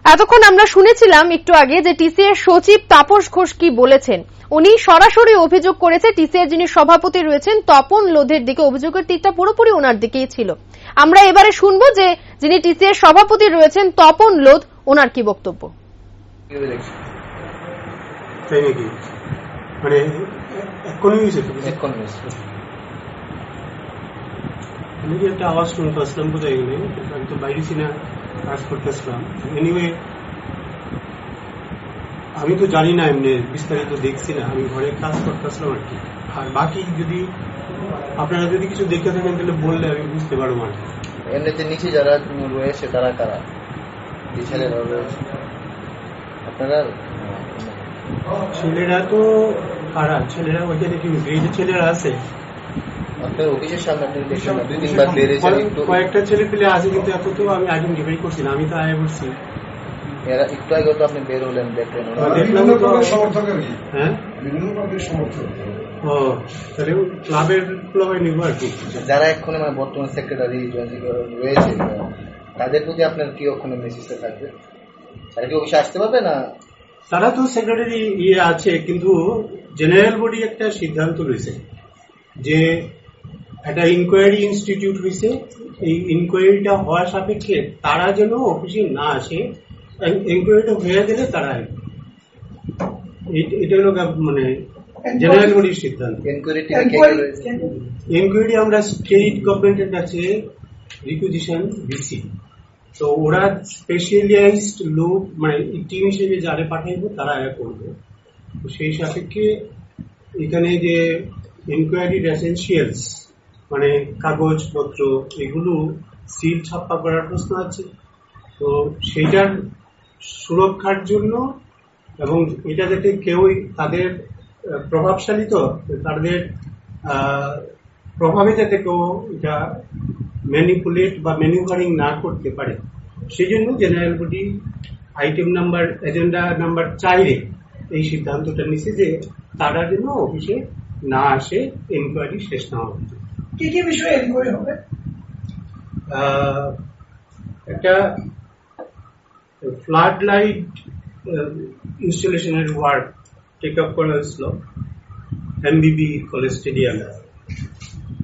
এতক্ষণ আমরা শুনেছিলাম একটু আগে যে টিসিএ সচিব তাপস ঘোষ কি বলেছেন। উনি সরাসরি অভিযোগ করেছে টিসিএ যিনি সভাপতি রয়েছেন তপন লোধের দিকে, অভিযোগের তীরটা পুরোপুরি ওনার দিকেই ছিল। আমরা এবারে শুনবো যে যিনি টিসিএ সভাপতি রয়েছেন তপন লোধ, ওনার কি বক্তব্য। তাই নাকি? মানে এক্ষুনি হয়েছে তো এক্ষণ হয়েছে। আমি কি একটা আওয়াজ শুনতে আসলাম বোঝাই গেলে, আমি তো বাইরে ছি না, কাজ করতে আসলাম। এনিওয়ে আমি তো জানি না, এমনি বিস্তারিত দেখছি না, আমি ঘরে কাজ করতে আসলাম আর কি। আর বাকি যদি আপনারা যদি কিছু দেখে থাকেন তাহলে বললে আমি বুঝতে পারবো আর কি। এমনিতে নিচে যারা রয়েছে তারা কারা? যে ছেলেরা রয়েছে আপনারা? ছেলেরা তো কারা? ছেলেরা ওইখানে কি গ্রেডের ছেলেরা আছে, আপনার অফিসের সামনে আপনি দেখছেন না, 2-3 বার বেড়েছে। কয়েকটা ছেলে পেলে আছে, কিন্তু এত তো আমি আইডেন্টিফাই করছি না, আমি তো আয় করছি। এরা একটু আগে তো আপনি বের হলেন, দেখলেন দেখলাম তো। হ্যাঁ, ও তাহলে ক্লাবের ক্লাবে নিব আর কি। যারা এখন মানে বর্তমান সেক্রেটারি রয়েছে তাদের প্রতি আপনার কি ওখানে মেসেজটা থাকবে? তারা কি অফিসে আসতে পারবে না? তারা তো সেক্রেটারি ইয়ে আছে, কিন্তু জেনারেল বডি একটা সিদ্ধান্ত রয়েছে যে একটা ইনকোয়ারি ইনস্টিটিউট হয়েছে, এই ইনকোয়ারিটা হওয়ার সাপেক্ষে তারা যেন অফিসে না আসে, ইনকোয়ারিটা হয়ে গেলে তারা, এটা হলো মানে জেনারেল বডির সিদ্ধান্ত। ইনকোয়ারি আমরা স্টেট গভর্নমেন্টের কাছে রিকুইজিশন দিচ্ছি, তো ওরা স্পেশালাইজড লোক মানে টিম হিসেবে যারা পাঠাইব তারা এরা করবে। তো সেই সাপেক্ষে এখানে যে ইনকোয়ারির এসেন্সিয়ালস মানে কাগজপত্র এগুলো সিল ছাপ্পা করার প্রশ্ন আছে, তো সেইটার সুরক্ষার জন্য এবং এটা যাতে কেউই তাদের প্রভাবশালী, তো তাদের প্রভাবে যাতে কেউ এটা ম্যানিপুলেট বা ম্যানিউভারিং না করতে পারে, সেই জন্য general body item number agenda number 4 এই সিদ্ধান্তটা নিচ্ছে যে তারা যেন অফিসে না আসে এনকোয়ারি শেষ না হবে। কি কি বিষয়ে এনকোয়ারি হবে? একটা ফ্লাড লাইট ইনস্টলেশনের ওয়ার্ক টেক আপ করা হয়েছিল এমবিবি কলেজ স্টেডিয়ামে।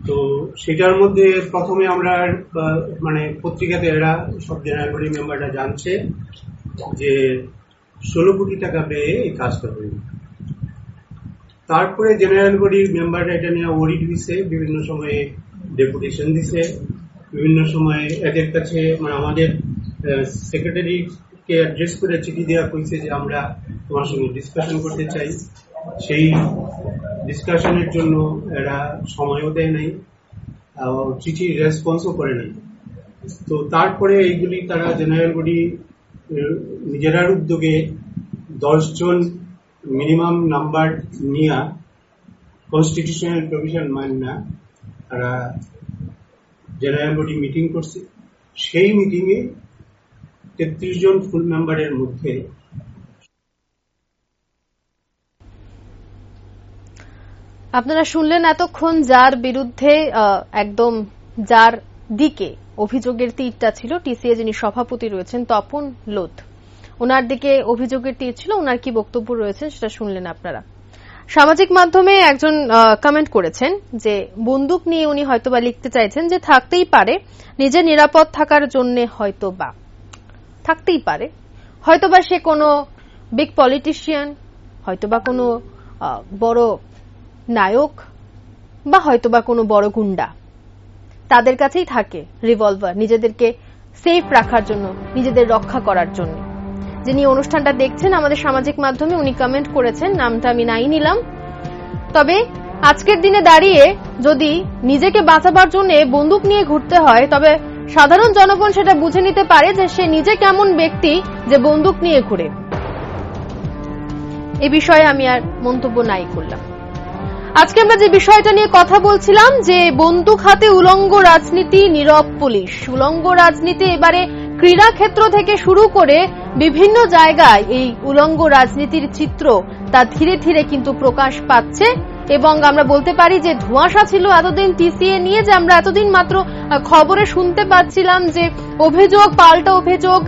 তো সেটার মধ্যে প্রথমে আমরা মানে পত্রিকাতে এরা সব জেনারেল বডি মেম্বাররা জানছে যে 16 কোটি টাকা পেয়ে এই কাজটা হয়েছে। তারপরে জেনারেল বডির মেম্বাররা এটা নিয়ে অডিট দিছে, বিভিন্ন সময়ে ডেপুটেশন দিছে, বিভিন্ন সময়ে এদের কাছে মানে আমাদের সেক্রেটারিকে অ্যাড্রেস করে চিঠি দেওয়া হয়েছে যে আমরা তোমার সঙ্গে ডিসকাশন করতে চাই। সেই ডিসকাশনের জন্য এরা সময়ও দেয় নাই, চিঠি রেসপন্সও করে নাই। তো তারপরে এইগুলি তারা জেনারেল বডি নিজেরার উদ্যোগে 10 জন মিনিমাম নাম্বার নিয়ে কনস্টিটিউশনাল প্রভিশন মান্য তারা জেনারেল বডি মিটিং করছে। সেই মিটিংয়ে 33 জন ফুল মেম্বারের মধ্যে আপনারা শুনলেন এতক্ষণ যার বিরুদ্ধে একদম যার দিকে অভিযোগের তীরটা ছিল, টিসিএ যিনি সভাপতি রয়েছেন তপন লোধ, ওনার দিকে অভিযোগের তীর ছিল। ওনার কি বক্তব্য রয়েছে সেটা শুনলেন আপনারা। সামাজিক মাধ্যমে একজন কমেন্ট করেছেন যে বন্দুক নিয়ে উনি হয়তোবা লিখতে চাইছেন যে থাকতেই পারে, নিজে নিরাপদ থাকার জন্য হয়তোবা থাকতেই পারে, হয়তোবা সে কোনো বিগ পলিটিশিয়ান, হয়তোবা কোনো বড় নায়ক, বা হয়তোবা কোনো বড় গুন্ডা, তাদের কাছেই থাকে রিভলভার নিজেদেরকে সেফ রাখার জন্য, নিজেদের রক্ষা করার জন্য। যিনি অনুষ্ঠানটা দেখছেন আমাদের সামাজিক মাধ্যমে উনি কমেন্ট করেছেন, নামটা আমি নাই নিলাম। তবে আজকের দিনে দাঁড়িয়ে যদি নিজেকে বাঁচাবার জন্য বন্দুক নিয়ে ঘুরতে হয়, তবে সাধারণ জনগণ সেটা বুঝে নিতে পারে যে সে নিজে কেমন ব্যক্তি যে বন্দুক নিয়ে ঘুরে। এ বিষয়ে আমি আর মন্তব্য নাই করলাম। আজকে আমরা যে বিষয়টা নিয়ে কথা বলছিলাম যে বন্দুক হাতে উলঙ্গ রাজনীতি, নীরব পুলিশ। উলঙ্গ রাজনীতি এবারে ক্রীড়া ক্ষেত্র থেকে শুরু করে বিভিন্ন জায়গায় এই উলঙ্গ রাজনীতির চিত্র তা ধীরে ধীরে কিন্তু প্রকাশ পাচ্ছে। এবং আমরা বলতে পারি যে ধোঁয়াশা ছিল এতদিন টিসিএ নিয়ে, যে আমরা এতদিন মাত্র খবরে শুনতে পাচ্ছিলাম যে অভিযোগ পাল্টা অভিযোগ,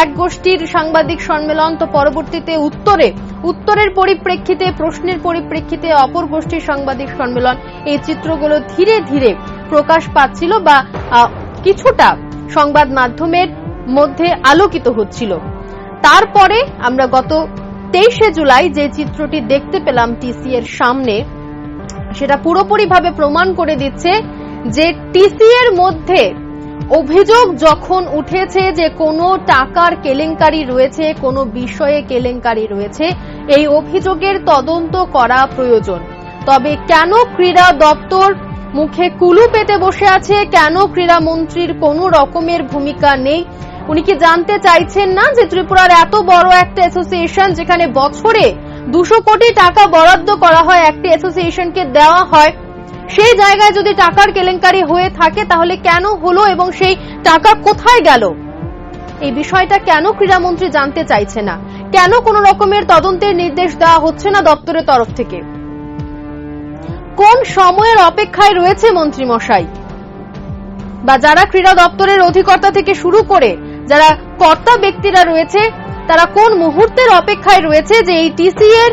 এক গোষ্ঠীর সাংবাদিক সম্মেলন, তো পরবর্তীতে উত্তরের পরিপ্রেক্ষিতে, প্রশ্নের পরিপ্রেক্ষিতে অপর গোষ্ঠীর সাংবাদিক সম্মেলন, এই চিত্রগুলো ধীরে ধীরে প্রকাশ পাচ্ছিল বা কিছুটা সংবাদ মাধ্যমের মধ্যে আলোকিত হচ্ছিল। তারপরে আমরা গত 23শে জুলাই যে চিত্রটি দেখতে পেলাম টিসি এর সামনে, সেটা পুরোপুরিভাবে প্রমাণ করে দিচ্ছে যে টিসি এর মধ্যে অভিযোগ যখন উঠেছে যে কোনো টাকার কেলেঙ্কারি রয়েছে, কোনো বিষয়ে কেলেঙ্কারি রয়েছে, এই অভিযোগের তদন্ত করা প্রয়োজন। তবে কেন ক্রীড়া দপ্তর মুখে কুলু পেতে বসে আছে, কেন ক্রীড়া মন্ত্রীর কোনো রকমের ভূমিকা নেই? উনি কি জানতে চাইছেন না যে ত্রিপুরার এত বড় একটা অ্যাসোসিয়েশন, যেখানে বছরে 200 কোটি টাকা বরাদ্দ করা হয়, একটা অ্যাসোসিয়েশনকে দেওয়া হয়, সেই জায়গায় যদি টাকার কেলেঙ্কারি হয়ে থাকে তাহলে কেন হলো এবং সেই টাকা কোথায় গেল? এই বিষয়টা কেন ক্রীড়ামন্ত্রী জানতে চাইছে না? কেন কোনো রকমের তদন্তের নির্দেশ দেওয়া হচ্ছে না দপ্তরের তরফ থেকে? কোন সময়ের অপেক্ষায় রয়েছে মন্ত্রী মশাই, বা যারা ক্রীড়া দপ্তরের অধিকর্তা থেকে শুরু করে যারা কর্তা ব্যক্তিরা রয়েছে, তারা কোন মুহূর্তের অপেক্ষায় রয়েছে যে এই টিসি এর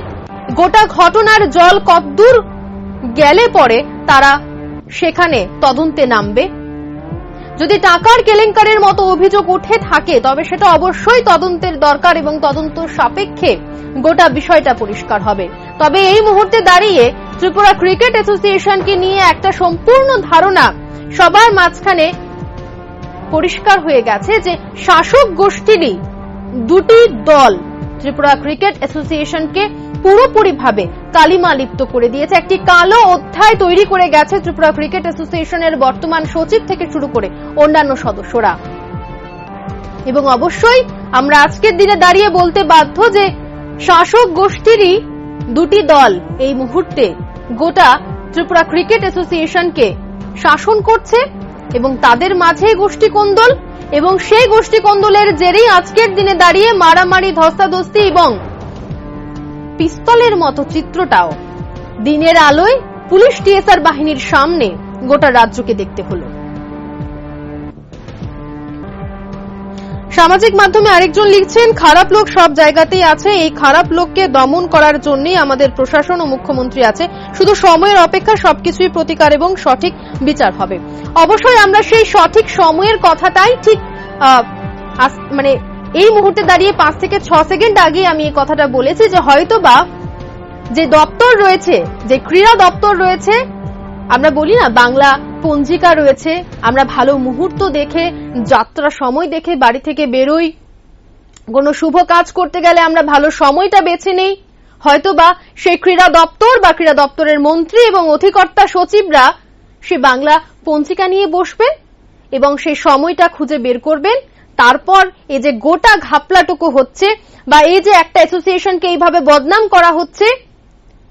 গোটা ঘটনার জল কতদূর গেলে পরে তারা সেখানে তদন্তে নামবে? যদি টাকার কেলেঙ্কারির মতো অভিযোগ উঠে থাকে তবে সেটা অবশ্যই তদন্তের দরকার এবং তদন্ত সাপেক্ষে গোটা বিষয়টা পরিষ্কার হবে। তবে এই মুহূর্তে দাঁড়িয়ে ত্রিপুরা ক্রিকেট অ্যাসোসিয়েশনকে নিয়ে একটা সম্পূর্ণ ধারণা সবার মাঝখানে পরিষ্কার হয়ে গেছে যে শাসক গোষ্ঠীরই দুটি দল ত্রিপুরা ক্রিকেট অ্যাসোসিয়েশনকে পুরোপুরিভাবে কালিমা লিপ্ত করে দিয়েছে। একটি কালো অধ্যায় তৈরি করে গেছে ত্রিপুরা ক্রিকেট অ্যাসোসিয়েশনের বর্তমান সচিব থেকে শুরু করে অন্যান্য সদস্যরা। এবং অবশ্যই আমরা আজকের দিনে দাঁড়িয়ে বলতে বাধ্য যে শাসক গোষ্ঠীরই দুটি দল এই মুহূর্তে গোটা ত্রিপুরা ক্রিকেট অ্যাসোসিয়েশনকে শাসন করছে এবং তাদের মাঝে গোষ্ঠী কোন্দল, এবং সেই গোষ্ঠী কোন্দলের জেরেই আজকের দিনে দাঁড়িয়ে মারামারি, ধস্তাধস্তি এবং পিস্তলের মতো চিত্রটাও দিনের আলোয় পুলিশ টিএসআর বাহিনীর সামনে গোটা রাজ্যকে দেখতে হলো। সামাজিক মাধ্যমে আরেকজন লিখছেন, খারাপ লোক সব জায়গাতেই আছে, এই খারাপ লোককে দমন করার জন্যই আমাদের প্রশাসন ও মুখ্যমন্ত্রী আছে, শুধু সময়ের অপেক্ষা, সবকিছুই প্রতিকার এবং সঠিক বিচার হবে। অবশ্যই আমরা সেই সঠিক সময়ের কথাটাই ঠিক মানে এই মুহূর্তে দাঁড়িয়ে 5 থেকে 6 সেকেন্ড আগে আমি এই কথাটা বলেছি যে হয়তোবা যে দপ্তর রয়েছে, যে ক্রীড়া দপ্তর রয়েছে, আমরা বলি না বাংলা পঞ্জিকা রয়েছে, আমরা ভালো মুহূর্ত দেখে, যাত্রা সময় দেখে বাড়ি থেকে বেরোই, কোনো শুভ কাজ করতে গেলে আমরা ভালো সময়টা বেছে নেই। হয়তোবা সেই ক্রীড়া দপ্তর বা ক্রীড়া দপ্তরের মন্ত্রী এবং অধিকর্তা সচিবরা সে বাংলা পঞ্জিকা নিয়ে বসবেন এবং সেই সময়টা খুঁজে বের করবেন। তারপর এই যে গোটা ঘাপলাটুকু হচ্ছে বা এই যে একটা অ্যাসোসিয়েশনকে এইভাবে বদনাম করা হচ্ছে,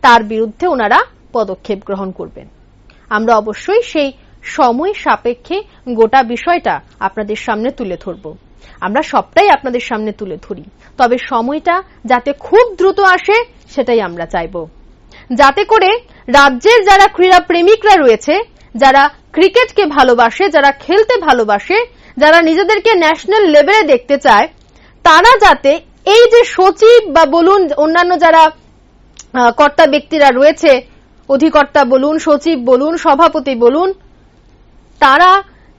তার বিরুদ্ধে ওনারা পদক্ষেপ গ্রহণ করবেন। আমরা অবশ্যই সেই সময় সাপেক্ষে গোটা বিষয়টা আপনাদের সামনে তুলে ধরব। আমরা সবটাই আপনাদের সামনে তুলে ধরি, তবে সময়টা যাতে খুব দ্রুত আসে সেটাই আমরা চাইব, যাতে করে রাজ্যের যারা ক্রীড়া প্রেমিকরা রয়েছে, যারা ক্রিকেটকে ভালোবাসে, যারা খেলতে ভালোবাসে, যারা নিজেদেরকে ন্যাশনাল লেভেলে দেখতে চায়, তারা যাতে এই যে সচিব বা বলুন অন্যান্য যারা কর্তা ব্যক্তিরা রয়েছে, অধিকর্তা বলুন, সচিব বলুন, সভাপতি বলুন, তারা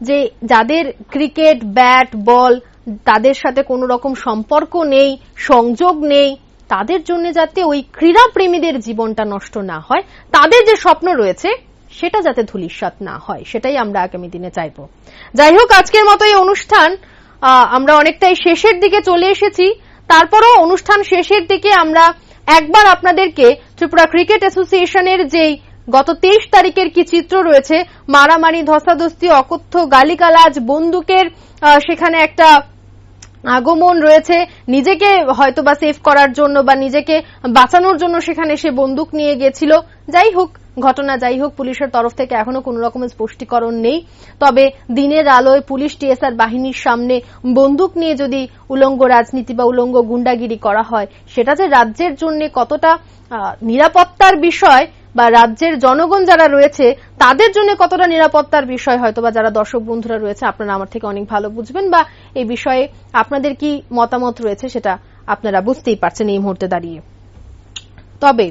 যে যাদের ক্রিকেট ব্যাট বল তাদের সাথে কোনো রকম সম্পর্ক নেই, সংযোগ নেই, তাদের জন্য যাতে ওই ক্রীড়া প্রেমীদের জীবনটা নষ্ট না হয়, তাদের যে স্বপ্ন রয়েছে সেটা যাতে ধূলিসাৎ না হয়, সেটাই আমরা আগামী দিনে চাইব। যাই হোক, আজকের মতো এই অনুষ্ঠান আমরা অনেকটাই শেষের দিকে চলে এসেছি। তারপরও অনুষ্ঠান শেষের দিকে আমরা একবার আপনাদেরকে ত্রিপুরা ক্রিকেট অ্যাসোসিয়েশনের যেই গত 23 তারিখের কি চিত্র রয়েছে, মারামারি, ধস্তাধস্তি, অকথ্য গালিগালাজ, বন্দুকের সেখানে একটা আগমন রয়েছে, নিজেকে হয়তোবা সেভ করার জন্য বা নিজেকে বাঁচানোর জন্য সেখানে সে বন্দুক নিয়ে গেছিল। যাই হোক, ঘটনা যাই হোক, পুলিশের তরফ থেকে এখনো কোন রকমের স্পষ্টীকরণ নেই। তবে দিনের আলোয় পুলিশ টিএসআর বাহিনীর সামনে বন্দুক নিয়ে যদি উলঙ্গ রাজনীতি বা উলঙ্গ গুন্ডাগিরি করা হয়, সেটা যে রাজ্যের জন্য কতটা নিরাপত্তার বিষয় বা রাজ্যের জনগণ যারা রয়েছে তাদের জন্য কতটা নিরাপত্তার বিষয়, হয়তোবা যারা দর্শক বন্ধুরা রয়েছে আপনারা আমার থেকে অনেক ভালো বুঝবেন, বা এই বিষয়ে আপনাদের কি মতামত রয়েছে সেটা আপনারা বুঝতেই পারছেন এই মুহূর্তে দাঁড়িয়ে। তবে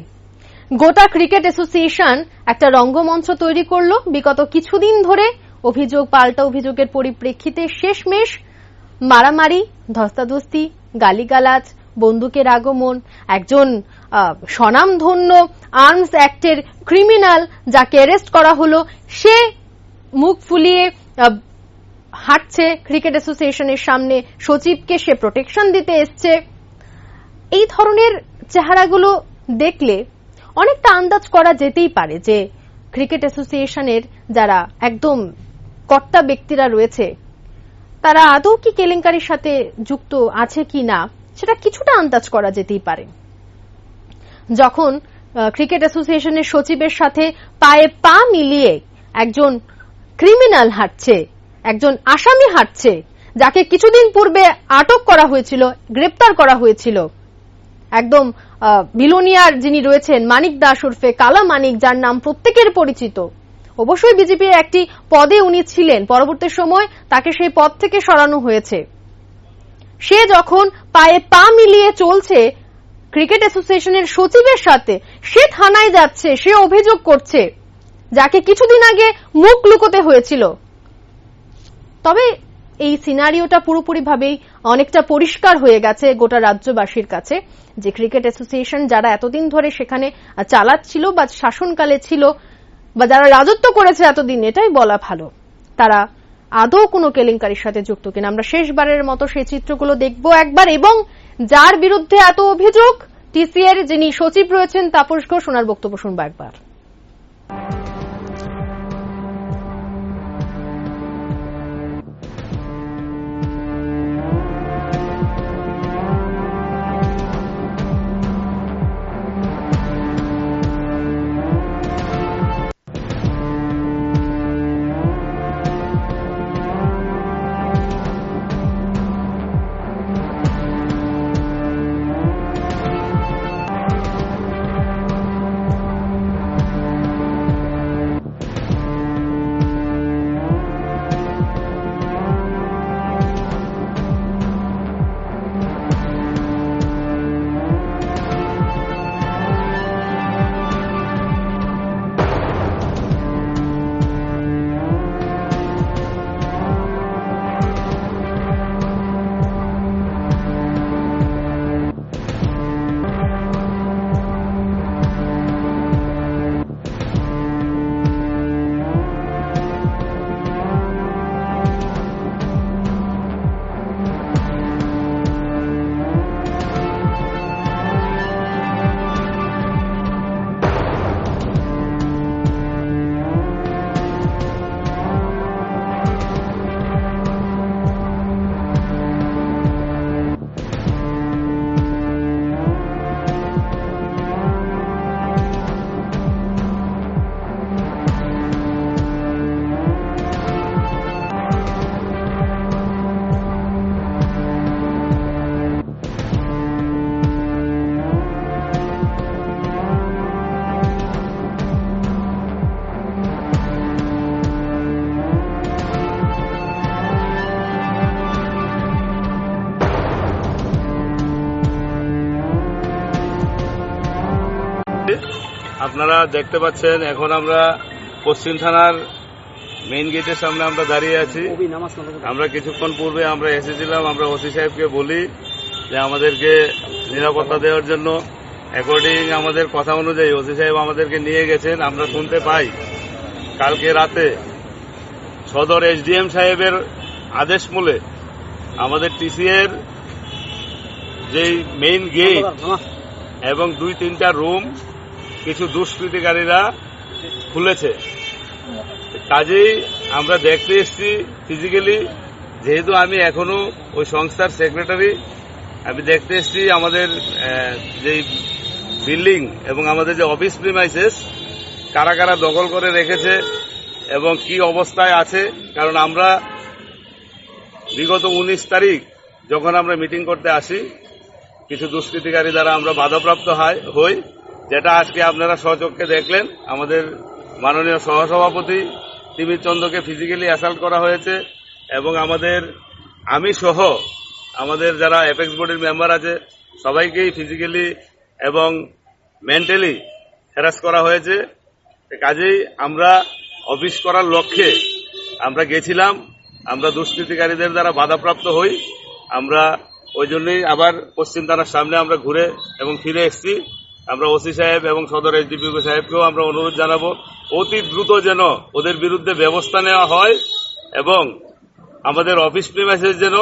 গোটা ক্রিকেট অ্যাসোসিয়েশন একটা রঙ্গমঞ্চ তৈরি করলো বিগত কিছুদিন ধরে, অভিযোগ পাল্টা অভিযোগের পরিপ্রেক্ষিতে শেষমেশ মারামারি, ধস্তাধস্তি, গালিগালাজ, বন্দুকের আগমন, একজন স্বনামধন্য আর্মস অ্যাক্টের ক্রিমিনাল যাকে অ্যারেস্ট করা হলো, সে মুখ ফুলিয়ে হাঁটছে ক্রিকেট অ্যাসোসিয়েশনের সামনে, সচিবকে সে প্রোটেকশন দিতে এসছে। এই ধরনের চেহারাগুলো দেখলে অনেকটা আন্দাজ করা যেতেই পারে যে ক্রিকেট অ্যাসোসিয়েশনের যারা একদম কর্তা ব্যক্তিরা রয়েছে তারা আদৌ কি কেলেঙ্কারির সাথে যুক্ত আছে কি না সেটা কিছুটা আন্দাজ করা যেতেই পারে। যখন ক্রিকেট অ্যাসোসিয়েশনের সচিবের সাথে পায়ে পা মিলিয়ে একজন ক্রিমিনাল হাঁটছে, একজন আসামি হাঁটছে, যাকে কিছুদিন পূর্বে আটক করা হয়েছিল, গ্রেপ্তার করা হয়েছিল, একদম বিলোনিয়ার যিনি রয়েছেন মানিক দাস ওরফে কালা মানিক, যার নাম প্রত্যেকের পরিচিত, অবশ্যই বিজেপির একটি পদে উনি ছিলেন, পরবর্তী সময় তাকে সেই পদ থেকে সরানো হয়েছে। সে যখন পায়ে পা মিলিয়ে চলছে ক্রিকেট অ্যাসোসিয়েশনের সচিবের সাথে, সে থানায় যাচ্ছে, সে অভিযোগ করছে, যাকে কিছুদিন আগে মুখ লুকোতে হয়েছিল। তবে এই সিনারিওটা পুরোপুরিভাবেই অনেকটা পরিষ্কার হয়ে গেছে গোটা রাজ্যবাসীর কাছে যে ক্রিকেট অ্যাসোসিয়েশন যারা এতদিন ধরে সেখানে চালাচ্ছিল বা শাসনকালে ছিল বা যারা রাজত্ব করেছে এতদিন, এটাই বলা ভালো, তারা আদৌ কোনো কেলেঙ্কারির সাথে যুক্ত কিনা। আমরা শেষবারের মতো সেই চিত্রগুলো দেখব একবার, এবং যার বিরুদ্ধে এত অভিযোগ টিসিএর যিনি সচিব রয়েছেন তাপস ঘোষ, ওনার বক্তব্য শুনবো একবার। আপনারা দেখতে পাচ্ছেন এখন আমরা পশ্চিম থানার মেইন গেটের সামনে আমরা দাঁড়িয়ে আছি। আমরা কিছুক্ষণ পূর্বে আমরা এসেছিলাম, আমরা ওসি সাহেবকে বলি যে আমাদেরকে নিরাপত্তা দেওয়ার জন্য, অ্যাকর্ডিং আমাদের কথা অনুযায়ী ওসি সাহেব আমাদেরকে নিয়ে গেছেন। আমরা শুনতে পাই কালকে রাতে সদর এসডিএম সাহেবের আদেশ মূলে আমাদের টিসিএর যেই মেইন গেট এবং 2-3টা রুম কিছু দুষ্কৃতিকারীরা খুলেছে। কাজেই আমরা দেখতে এসেছি ফিজিক্যালি, যেহেতু আমি এখনো ওই সংস্থার সেক্রেটারি, আমি দেখতে এসেছি আমাদের যে বিল্ডিং এবং আমাদের যে অফিস প্রিমাইসেস কারা কারা দখল করে রেখেছে এবং কি অবস্থায় আছে। কারণ আমরা বিগত 19 তারিখ যখন আমরা মিটিং করতে আসি, কিছু দুষ্কৃতিকারী দ্বারা আমরা বাধাপ্রাপ্ত হই, যেটা আজকে আপনারা স্বচক্ষে দেখলেন। আমাদের মাননীয় সহসভাপতি তিমির চন্দ্রকে ফিজিক্যালি অ্যাসাল্ট করা হয়েছে এবং আমি সহ আমাদের যারা অ্যাপেক্স বোর্ডের মেম্বার আছে সবাইকেই ফিজিক্যালি এবং মেন্টালি হ্যারাস করা হয়েছে। কাজেই আমরা অফিস করার লক্ষ্যে আমরা গেছিলাম, আমরা দুষ্কৃতিকারীদের দ্বারা বাধাপ্রাপ্ত হই, আমরা ওই জন্যই আবার পশ্চিম থানার সামনে আমরা ঘুরে এবং ফিরে এসেছি। আমরা ওসি সাহেব এবং সদর এসডিপিও সাহেবকেও আমরা অনুরোধ জানাবো অতি দ্রুত যেন ওদের বিরুদ্ধে ব্যবস্থা নেওয়া হয় এবং আমাদের অফিস প্রিমাইসেস যেন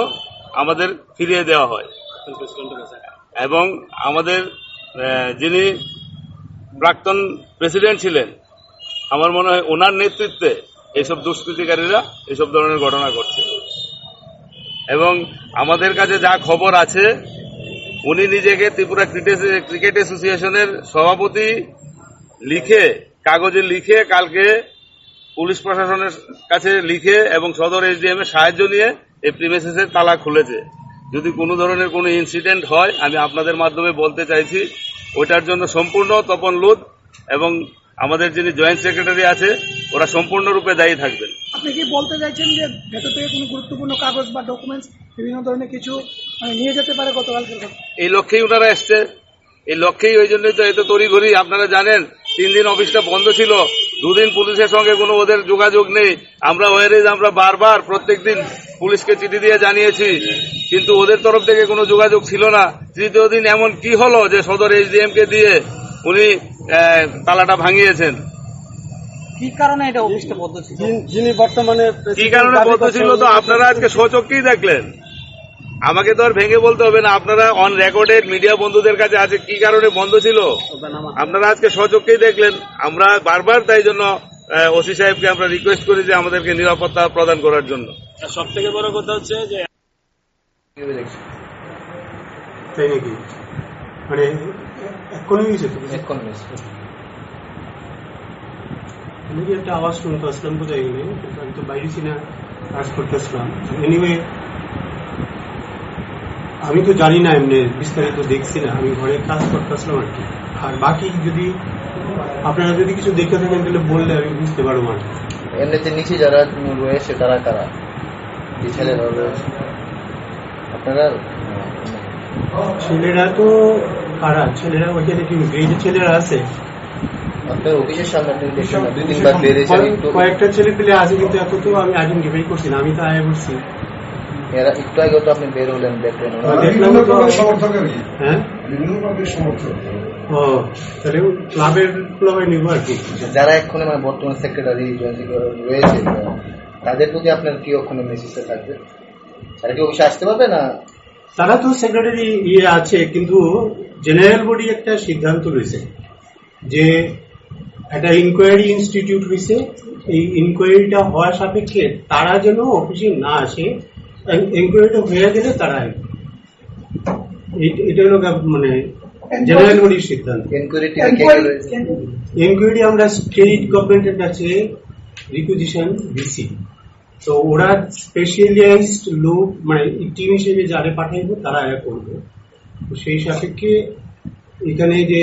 আমাদের ফিরিয়ে দেওয়া হয় এবং আমাদের যিনি প্রাক্তন প্রেসিডেন্ট ছিলেন আমার মনে হয় ওনার নেতৃত্বে এইসব দুষ্কৃতিকারীরা এইসব ধরনের ঘটনা ঘটছে এবং আমাদের কাছে যা খবর আছে উনি নিজেকে ত্রিপুরা ক্রিকেট অ্যাসোসিয়েশনের সভাপতি কাগজে লিখে কালকে পুলিশ প্রশাসনের কাছে লিখে এবং সদর এসডিএম এর সাহায্য নিয়ে এই প্রিমিসেসের তালা খুলেছে। যদি কোনো ধরনের কোনো ইনসিডেন্ট হয় আমি আপনাদের মাধ্যমে বলতে চাইছি ওইটার জন্য সম্পূর্ণ তপন লুদ এবং আমাদের যিনি জয়েন্ট সেক্রেটারি আছে ওরা সম্পূর্ণরূপে দায়ী থাকবেন। আপনি কি বলতে চাইছেন যে ভেতর থেকে কোনো গুরুত্বপূর্ণ কাগজ বা ডকুমেন্টস বিভিন্ন ধরনের কিছু নিয়ে যেতে পারে গতকালকে? এই লক্ষ্যেই ওনারা এসছে, এই লক্ষ্যেই ওই জন্যই তো এত তড়িঘড়ি। আপনারা জানেন 3 দিন অফিসটা বন্ধ ছিল, 2 দিন পুলিশের সঙ্গে কোনো ওদের যোগাযোগ নেই। আমরা আমরা বারবার প্রত্যেকদিন পুলিশকে চিঠি দিয়ে জানিয়েছি কিন্তু ওদের তরফ থেকে কোনো যোগাযোগ ছিল না। 3য় দিন এমন কি হলো যে সদর এসডিএম কে দিয়ে উনি তালাটা ভাঙিয়েছেন? কি কারণে এটা অফিসটা বন্ধ ছিল? যিনি বর্তমানে কি কারণে বন্ধ ছিল তো আপনারা আজকে স্বচক্ষেই দেখলেন। আমাকে তো আর ভেঙে বলতে হবে না, আপনারা অন রেকর্ডেড মিডিয়া বন্ধুদের কাছে আছে কি কারণে বন্ধ ছিল আপনারা আজকে স্বচক্ষেই দেখলেন। আমরা বারবার তাই জন্য ওসি সাহেবকে আমরা রিকোয়েস্ট করি যে আমাদেরকে নিরাপত্তা প্রদান করার জন্য। সব থেকে বড় কথা হচ্ছে যে তাই নাকি মানে এক্ষুনি হয়েছে তো আমি একটা আওয়াজ শুনতে আসলাম বোধ হয় আমি তো বাইরে ছিলাম কাজ করতেছিলাম। এনিওয়ে আমি তো জানি না এমনি বিস্তারিত দেখছি না, আমি ঘরে কাজ করতেছিলাম আর কি। আর বাকি যদি আপনারা যদি কিছু দেখে থাকেন তাহলে বললে আমি বুঝতে পারবো আর কি। এমনিতে নিচে যারা রয়েছে তারা কারা? ছেলেরা রয়েছে আপনারা? ছেলেরা তো কারা? ছেলেরা ওইখানে কি গ্রেডের ছেলেরা আছে? আপনার অফিসের সামনে আপনি দেখছেন 2-3 বার বেরিয়েছে কয়েকটা ছেলে পেলে আছে কিন্তু এত তো আমি আইডেন্টিফাই করছি না। আমি তো আয় বলছি এরা একটু আগে তো আপনি বের হলেন দেখলেন হ্যাঁ ও তাহলে ক্লাবের নিব আর কি। যারা এক্ষুনি মানে বর্তমান সেক্রেটারি রয়েছে তাদের প্রতি আপনার কি ওখানে মেসেজটা থাকবে? তারা কি অফিসে আসতে পারবে না? তারা তো সেক্রেটারি আছে কিন্তু জেনারেল বডি একটা সিদ্ধান্ত রয়েছে যে একটা ইনকোয়ারি ইনস্টিটিউট হয়েছে, এই ইনকোয়ারিটা হওয়া সাপেক্ষে তারা যেন অফিসে না আসে, ইনকোয়ারিটা হয়ে গেলে তারা এটা হলো মানে জেনারেল বডির সিদ্ধান্ত। ইনকোয়ারি আমরা স্টেট গভর্নমেন্টের কাছে রিকুইজিশন দিছি, তো ওরা স্পেশালাইজড লোক মানে টিম হিসেবে যারা পাঠাইবো তারা করবে। তো সেই সাপেক্ষে এখানে যে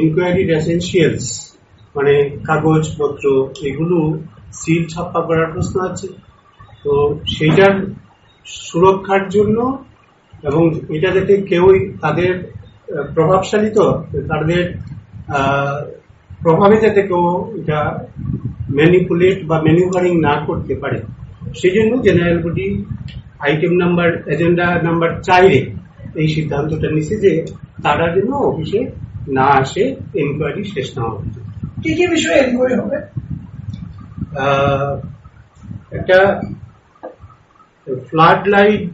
ইনকোয়ারির এসেনশিয়ালস মানে কাগজপত্র এগুলো সিল ছাপ্পা করার প্রশ্ন আছে, তো সেইটার সুরক্ষার জন্য এবং এটা যাতে কেউই তাদের প্রভাবশালী তো তাদের প্রভাবে যাতে কেউ এটা ম্যানিপুলেট বা ম্যানিউভারিং না করতে পারে সেই জন্য general body item number agenda number 4 এই সিদ্ধান্তটা নিছে যে তারা যেন অফিসে না আসে ইনকোয়ারি শেষ না হবে। কি কি বিষয়ে ইনকোয়ারি হবে? একটা ফ্লাড লাইট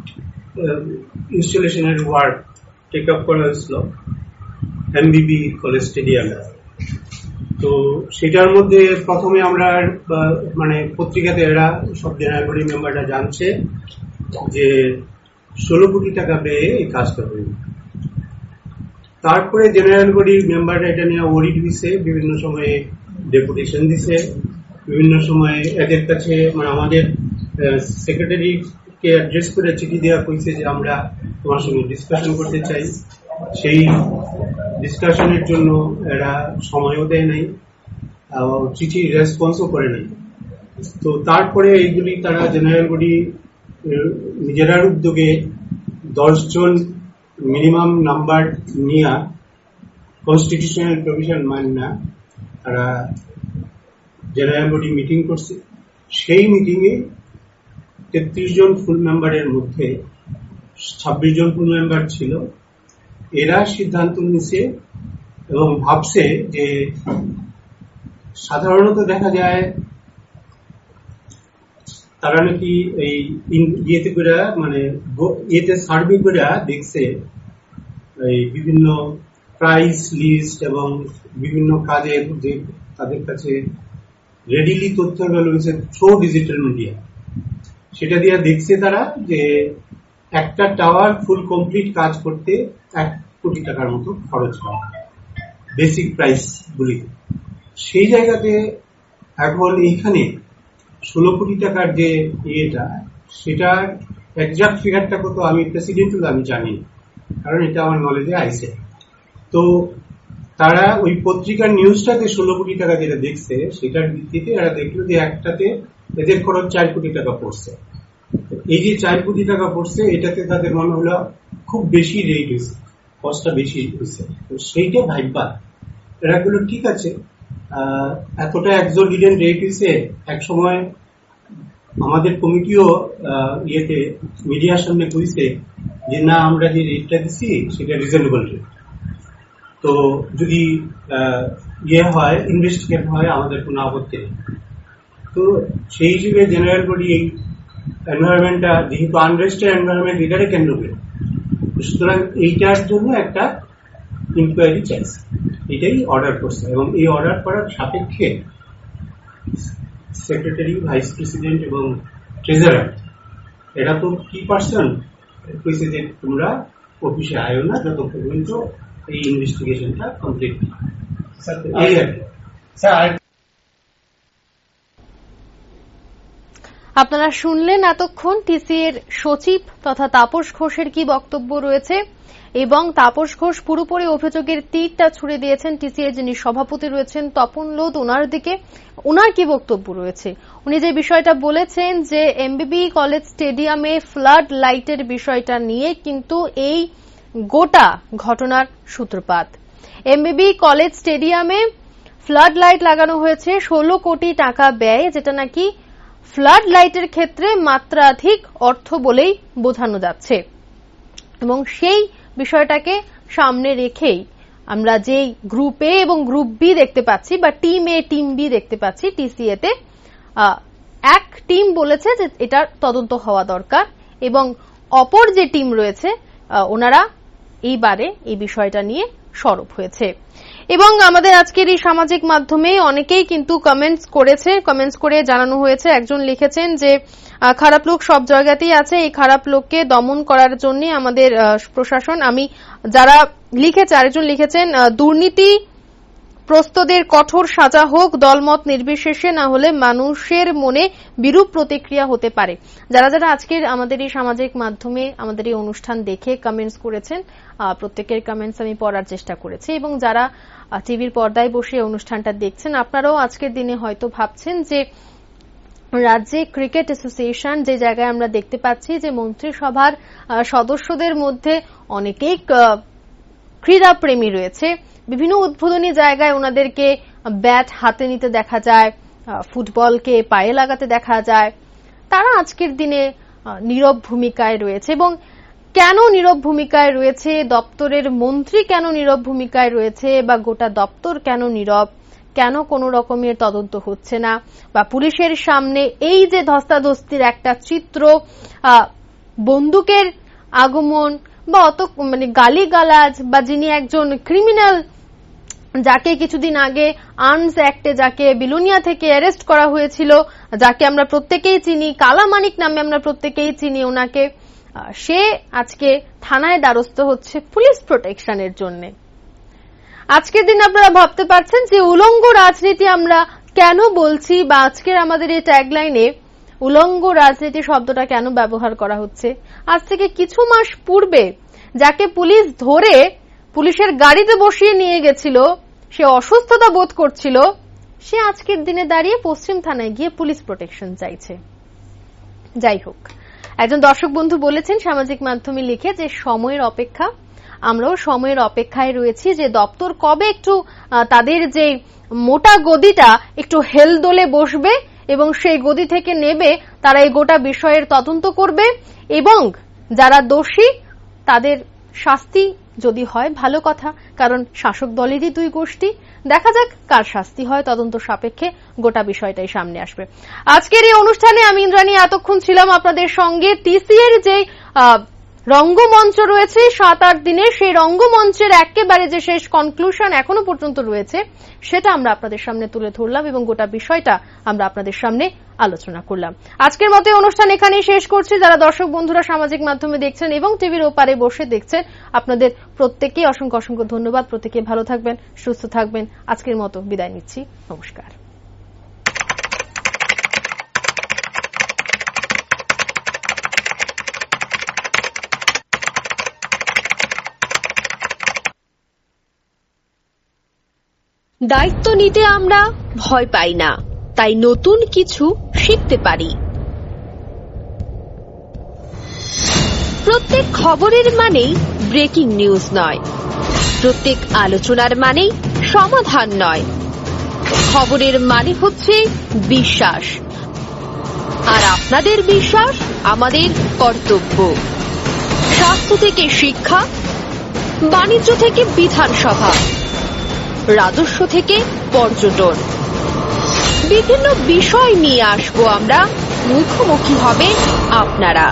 ইনস্টলেশনের ওয়ার্ক টেক আপ করা হয়েছিল এমবিবি কলেজ স্টেডিয়ামে। তো সেটার মধ্যে প্রথমে আমরা মানে পত্রিকাতে এরা সব জেনারেল বডি মেম্বাররা জানছে যে 16 কোটি টাকা পেয়ে এই কাজটা হয়ে। তারপরে জেনারেল বডির মেম্বাররা এটা নিয়ে ওরিড হয়েছে, বিভিন্ন সময়ে ডেপুটেশন দিছে, বিভিন্ন সময়ে এদের কাছে মানে আমাদের সেক্রেটারিকে অ্যাড্রেস করে চিঠি দেওয়া হয়েছে যে আমরা তোমার সঙ্গে ডিসকাশন করতে চাই। সেই ডিসকাশনের জন্য এরা সময়ও দেয় নাই, চিঠি রেসপন্সও করে নাই। তো তারপরে এইগুলি তারা জেনারেল বডি নিজেরার উদ্যোগে 10 জন মিনিমাম নাম্বার নিয়ে কনস্টিটিউশনাল প্রভিশন মান্য তারা জেনারেল বডি মিটিং করছে। সেই মিটিংয়ে 33 জন ফুল মেম্বারের মধ্যে 26 জন ক্রু মেম্বার ছিল, এরা সিদ্ধান্ত নিছে এবং ভাবছে যে সাধারণত দেখা যায় তারা নাকি এই ইয়েতে করে মানে ইয়েতে সার্ভে করে দেখছে এই বিভিন্ন প্রাইস লিস্ট এবং বিভিন্ন কাজের যে তাদের কাছে রেডিলি তথ্যগুলো রয়েছে থ্রু ডিজিটাল মিডিয়া, সেটা দিয়ে দেখছে তারা যে একটা টাওয়ার ফুল কমপ্লিট কাজ করতে 1 কোটি টাকার মতো খরচ হয় বেসিক প্রাইস গুলি। সেই জায়গাতে এখন এইখানে 16 কোটি টাকার যে ইয়েটা, সেটা একজাক্ট ফিগারটা কত আমি প্রেসিডেন্ট আমি জানি, কারণ এটা আমার নলেজে আইছে। তো তারা ওই পত্রিকার নিউজটাতে 16 কোটি টাকা যেটা দেখছে, সেটার ভিত্তিতে এরা দেখলো যে একটাতে এদের খরচ 4 কোটি টাকা পড়ছে। এই যে 4 কোটি টাকা পড়ছে, এটাতে তাদের মনে হলো খুব বেশি রেট হয়েছে, কস্টটা বেশি হয়েছে। তো সেইটা ভাইবা এরা গুলো ঠিক আছে, এতটা এক্সোরবিটেন্ট রেট হয়েছে। এক সময় আমাদের কমিটিও ইয়েতে মিডিয়ার সামনে কইছে যে না, আমরা যে রেটটা দিচ্ছি সেটা রিজনেবল রেট, তো যদি ইয়ে হয়, ইনভেস্টিগেট হয়, আমাদের কোনো আপত্তি নেই। তো সেই হিসেবে জেনারেল বডি এই এনভায়রনমেন্টটা যেহেতু আনরেস্টেড এনভায়রনমেন্ট, এটারে কেন্দ্র করে, সুতরাং এইটার জন্য একটা ইনকোয়ারি চাইছে, এটাই অর্ডার করছে। এবং এই অর্ডার করার সাপেক্ষে সেক্রেটারি, ভাইস প্রেসিডেন্ট এবং ট্রেজারার এরা তো কি পার্সন কইছে যে তোমরা অফিসে আয়ো না যত পর্যন্ত এই ইনভেস্টিগেশনটা কমপ্লিট। আপনারা শুনলেন এতক্ষণ টিসিএর সচিব তথা তাপস ঘোষের কি বক্তব্য রয়েছে, এবং তাপস ঘোষ পুরোপুরি অভিযোগের তীরটা ছুড়ে দিয়েছেন টিসিএর যিনি সভাপতি রয়েছেন তপন লোধ, ওনার দিকে। ওনার কি বক্তব্য রয়েছে, উনি যে বিষয়টা বলেছেন যে এমবিবি কলেজ স্টেডিয়ামে ফ্লাড লাইটের বিষয়টা নিয়ে কিন্তু এই গোটা ঘটনার সূত্রপাত। এমবিবি কলেজ স্টেডিয়ামে ফ্লাড লাইট লাগানো হয়েছে 16 কোটি টাকা ব্যয়, যেটা নাকি ফ্লাড লাইটের ক্ষেত্রে মাত্রাধিক অর্থ বলেই বোঝানো যাচ্ছে। এবং সেই বিষয়টাকে সামনে রেখেই আমরা যে গ্রুপ এ এবং গ্রুপ বি দেখতে পাচ্ছি, বা টিম এ টিম বি দেখতে পাচ্ছি টিসিএ তে, এক টিম বলেছে যে এটার তদন্ত হওয়া দরকার, এবং অপর যে টিম রয়েছে ওনারা এইবারে এই বিষয়টা নিয়ে সরব হয়েছে। এবং আমাদের আজকের এই সামাজিক মাধ্যমে অনেকেই কিন্তু কমেন্টস করে জানানো হয়েছে। একজন লিখেছেন যে খারাপ লোক সব জায়গাতেই আছে, এই খারাপ লোককে দমন করার জন্য আমাদের প্রশাসন, আমি যারা লিখেছে, আরেকজন লিখেছেন দুর্নীতি প্রস্তদের কঠোর সাজা হোক দলমত নির্বিশেষে, না হলে মানুষের মনে বিরূপ প্রতিক্রিয়া হতে পারে। যারা যারা আজকের আমাদের এই সামাজিক মাধ্যমে আমাদের এই অনুষ্ঠান দেখে কমেন্টস করেছেন, প্রত্যেকের কমেন্টস আমি পড়ার চেষ্টা করেছি। এবং যারা টিভির পর্দায় বসে অনুষ্ঠানটা দেখছেন, আপনারাও আজকের দিনে হয়তো ভাবছেন যে রাজ্যে ক্রিকেট অ্যাসোসিয়েশন, যে জায়গায় আমরা দেখতে পাচ্ছি যে মন্ত্রিসভার সদস্যদের মধ্যে অনেকেই ক্রীড়া প্রেমী রয়েছে, বিভিন্ন উদ্বোধনী জায়গায় ওনাদেরকে ব্যাট হাতে নিতে দেখা যায়, ফুটবলকে পায়ে লাগাতে দেখা যায়, তারা আজকের দিনে নীরব ভূমিকায় রয়েছে। এবং কেন নীরব ভূমিকায় রয়েছে, দপ্তরের মন্ত্রী কেন নীরব ভূমিকায় রয়েছে, বা গোটা দপ্তর কেন নীরব, কেন কোনো রকমের তদন্ত হচ্ছে না, বা পুলিশের সামনে এই যে ধস্তাধস্তির একটা চিত্র, বন্দুকের আগমন, বা অত মানে গালিগালাজ, বা যিনি একজন ক্রিমিনাল, যাকে কিছুদিন আগে আর্মস অ্যাক্টে যাকে বিলোনিয়া থেকে অ্যারেস্ট করা হয়েছিল, যাকে আমরা প্রত্যেকেই চিনি, কালামানিক নামে আমরা প্রত্যেকেই চিনি ওনাকে, সে আজকে থানায় দ্বারস্থ হচ্ছে পুলিশ প্রোটেকশনের জন্য। আজকের দিন আপনারা ভাবতে পারছেন যে উলঙ্গ রাজনীতি আমরা কেন বলছি, বা আজকের আমাদের এই ট্যাগলাইনে উলঙ্গ রাজনীতি শব্দটা কেন ব্যবহার করা হচ্ছে। আজ থেকে কিছু মাস পূর্বে যাকে পুলিশ ধরে পুলিশের গাড়িতে বসিয়ে নিয়ে গেছিল, সে অসুস্থতা বোধ করছিল, সে আজকের দিনে দাঁড়িয়ে পশ্চিম থানায় গিয়ে পুলিশ প্রোটেকশন চাইছে। যাই হোক, একজন দর্শক বন্ধু বলেছেন সামাজিক মাধ্যমে লিখে যে সময়ের অপেক্ষা, আমরাও সময়ের অপেক্ষায় রয়েছি যে দপ্তর কবে একটু তাদের যে মোটা গদিটা একটু হেলদোলে বসবে এবং সেই গদি থেকে নেবে, তারা এই গোটা বিষয়ের তদন্ত করবে এবং যারা দোষী তাদের শাস্তি যদি হয় ভালো কথা, কারণ শাসক দলেরই দুই গোষ্ঠী। দেখা যাক কার শাস্তি হয়, তদন্ত সাপেক্ষে গোটা বিষয়টাই সামনে আসবে। আজকের এই অনুষ্ঠানে আমি ইন্দ্রাণী এতক্ষণ ছিলাম আপনাদের সঙ্গে। টিসিএর যে রঙ্গমঞ্চ রয়েছে 7-8 দিনের, সেই রঙ্গমঞ্চের একেবারে যে শেষ কনক্লুশন এখনো পর্যন্ত রয়েছে সেটা আমরা আপনাদের সামনে তুলে ধরলাম এবং গোটা বিষয়টা আমরা আপনাদের সামনে আলোচনা করলাম। আজকের মতো অনুষ্ঠান এখানেই শেষ করছি। যারা দর্শক বন্ধুরা সামাজিক মাধ্যমে দেখছেন এবং টিভির ওপারে বসে দেখছেন, আপনাদের প্রত্যেককে অসংখ্য অসংখ্য ধন্যবাদ। প্রত্যেকে ভালো থাকবেন, সুস্থ থাকবেন। আজকের মতো বিদায় নিচ্ছি। নমস্কার। দায়িত্ব নিতে আমরা ভয় পাই না, তাই নতুন কিছু শিখতে পারি। প্রত্যেক খবরের মানেই ব্রেকিং নিউজ নয়, প্রত্যেক আলোচনার মানেই সমাধান নয়। খবরের মানে হচ্ছে বিশ্বাস, আর আপনাদের বিশ্বাস আমাদের কর্তব্য। স্বাস্থ্য থেকে শিক্ষা, বাণিজ্য থেকে বিধানসভা, রাজস্ব থেকে পর্যটন, বিভিন্ন বিষয় নিয়ে আসবো আমরা। মুখোমুখি হবে আপনারা।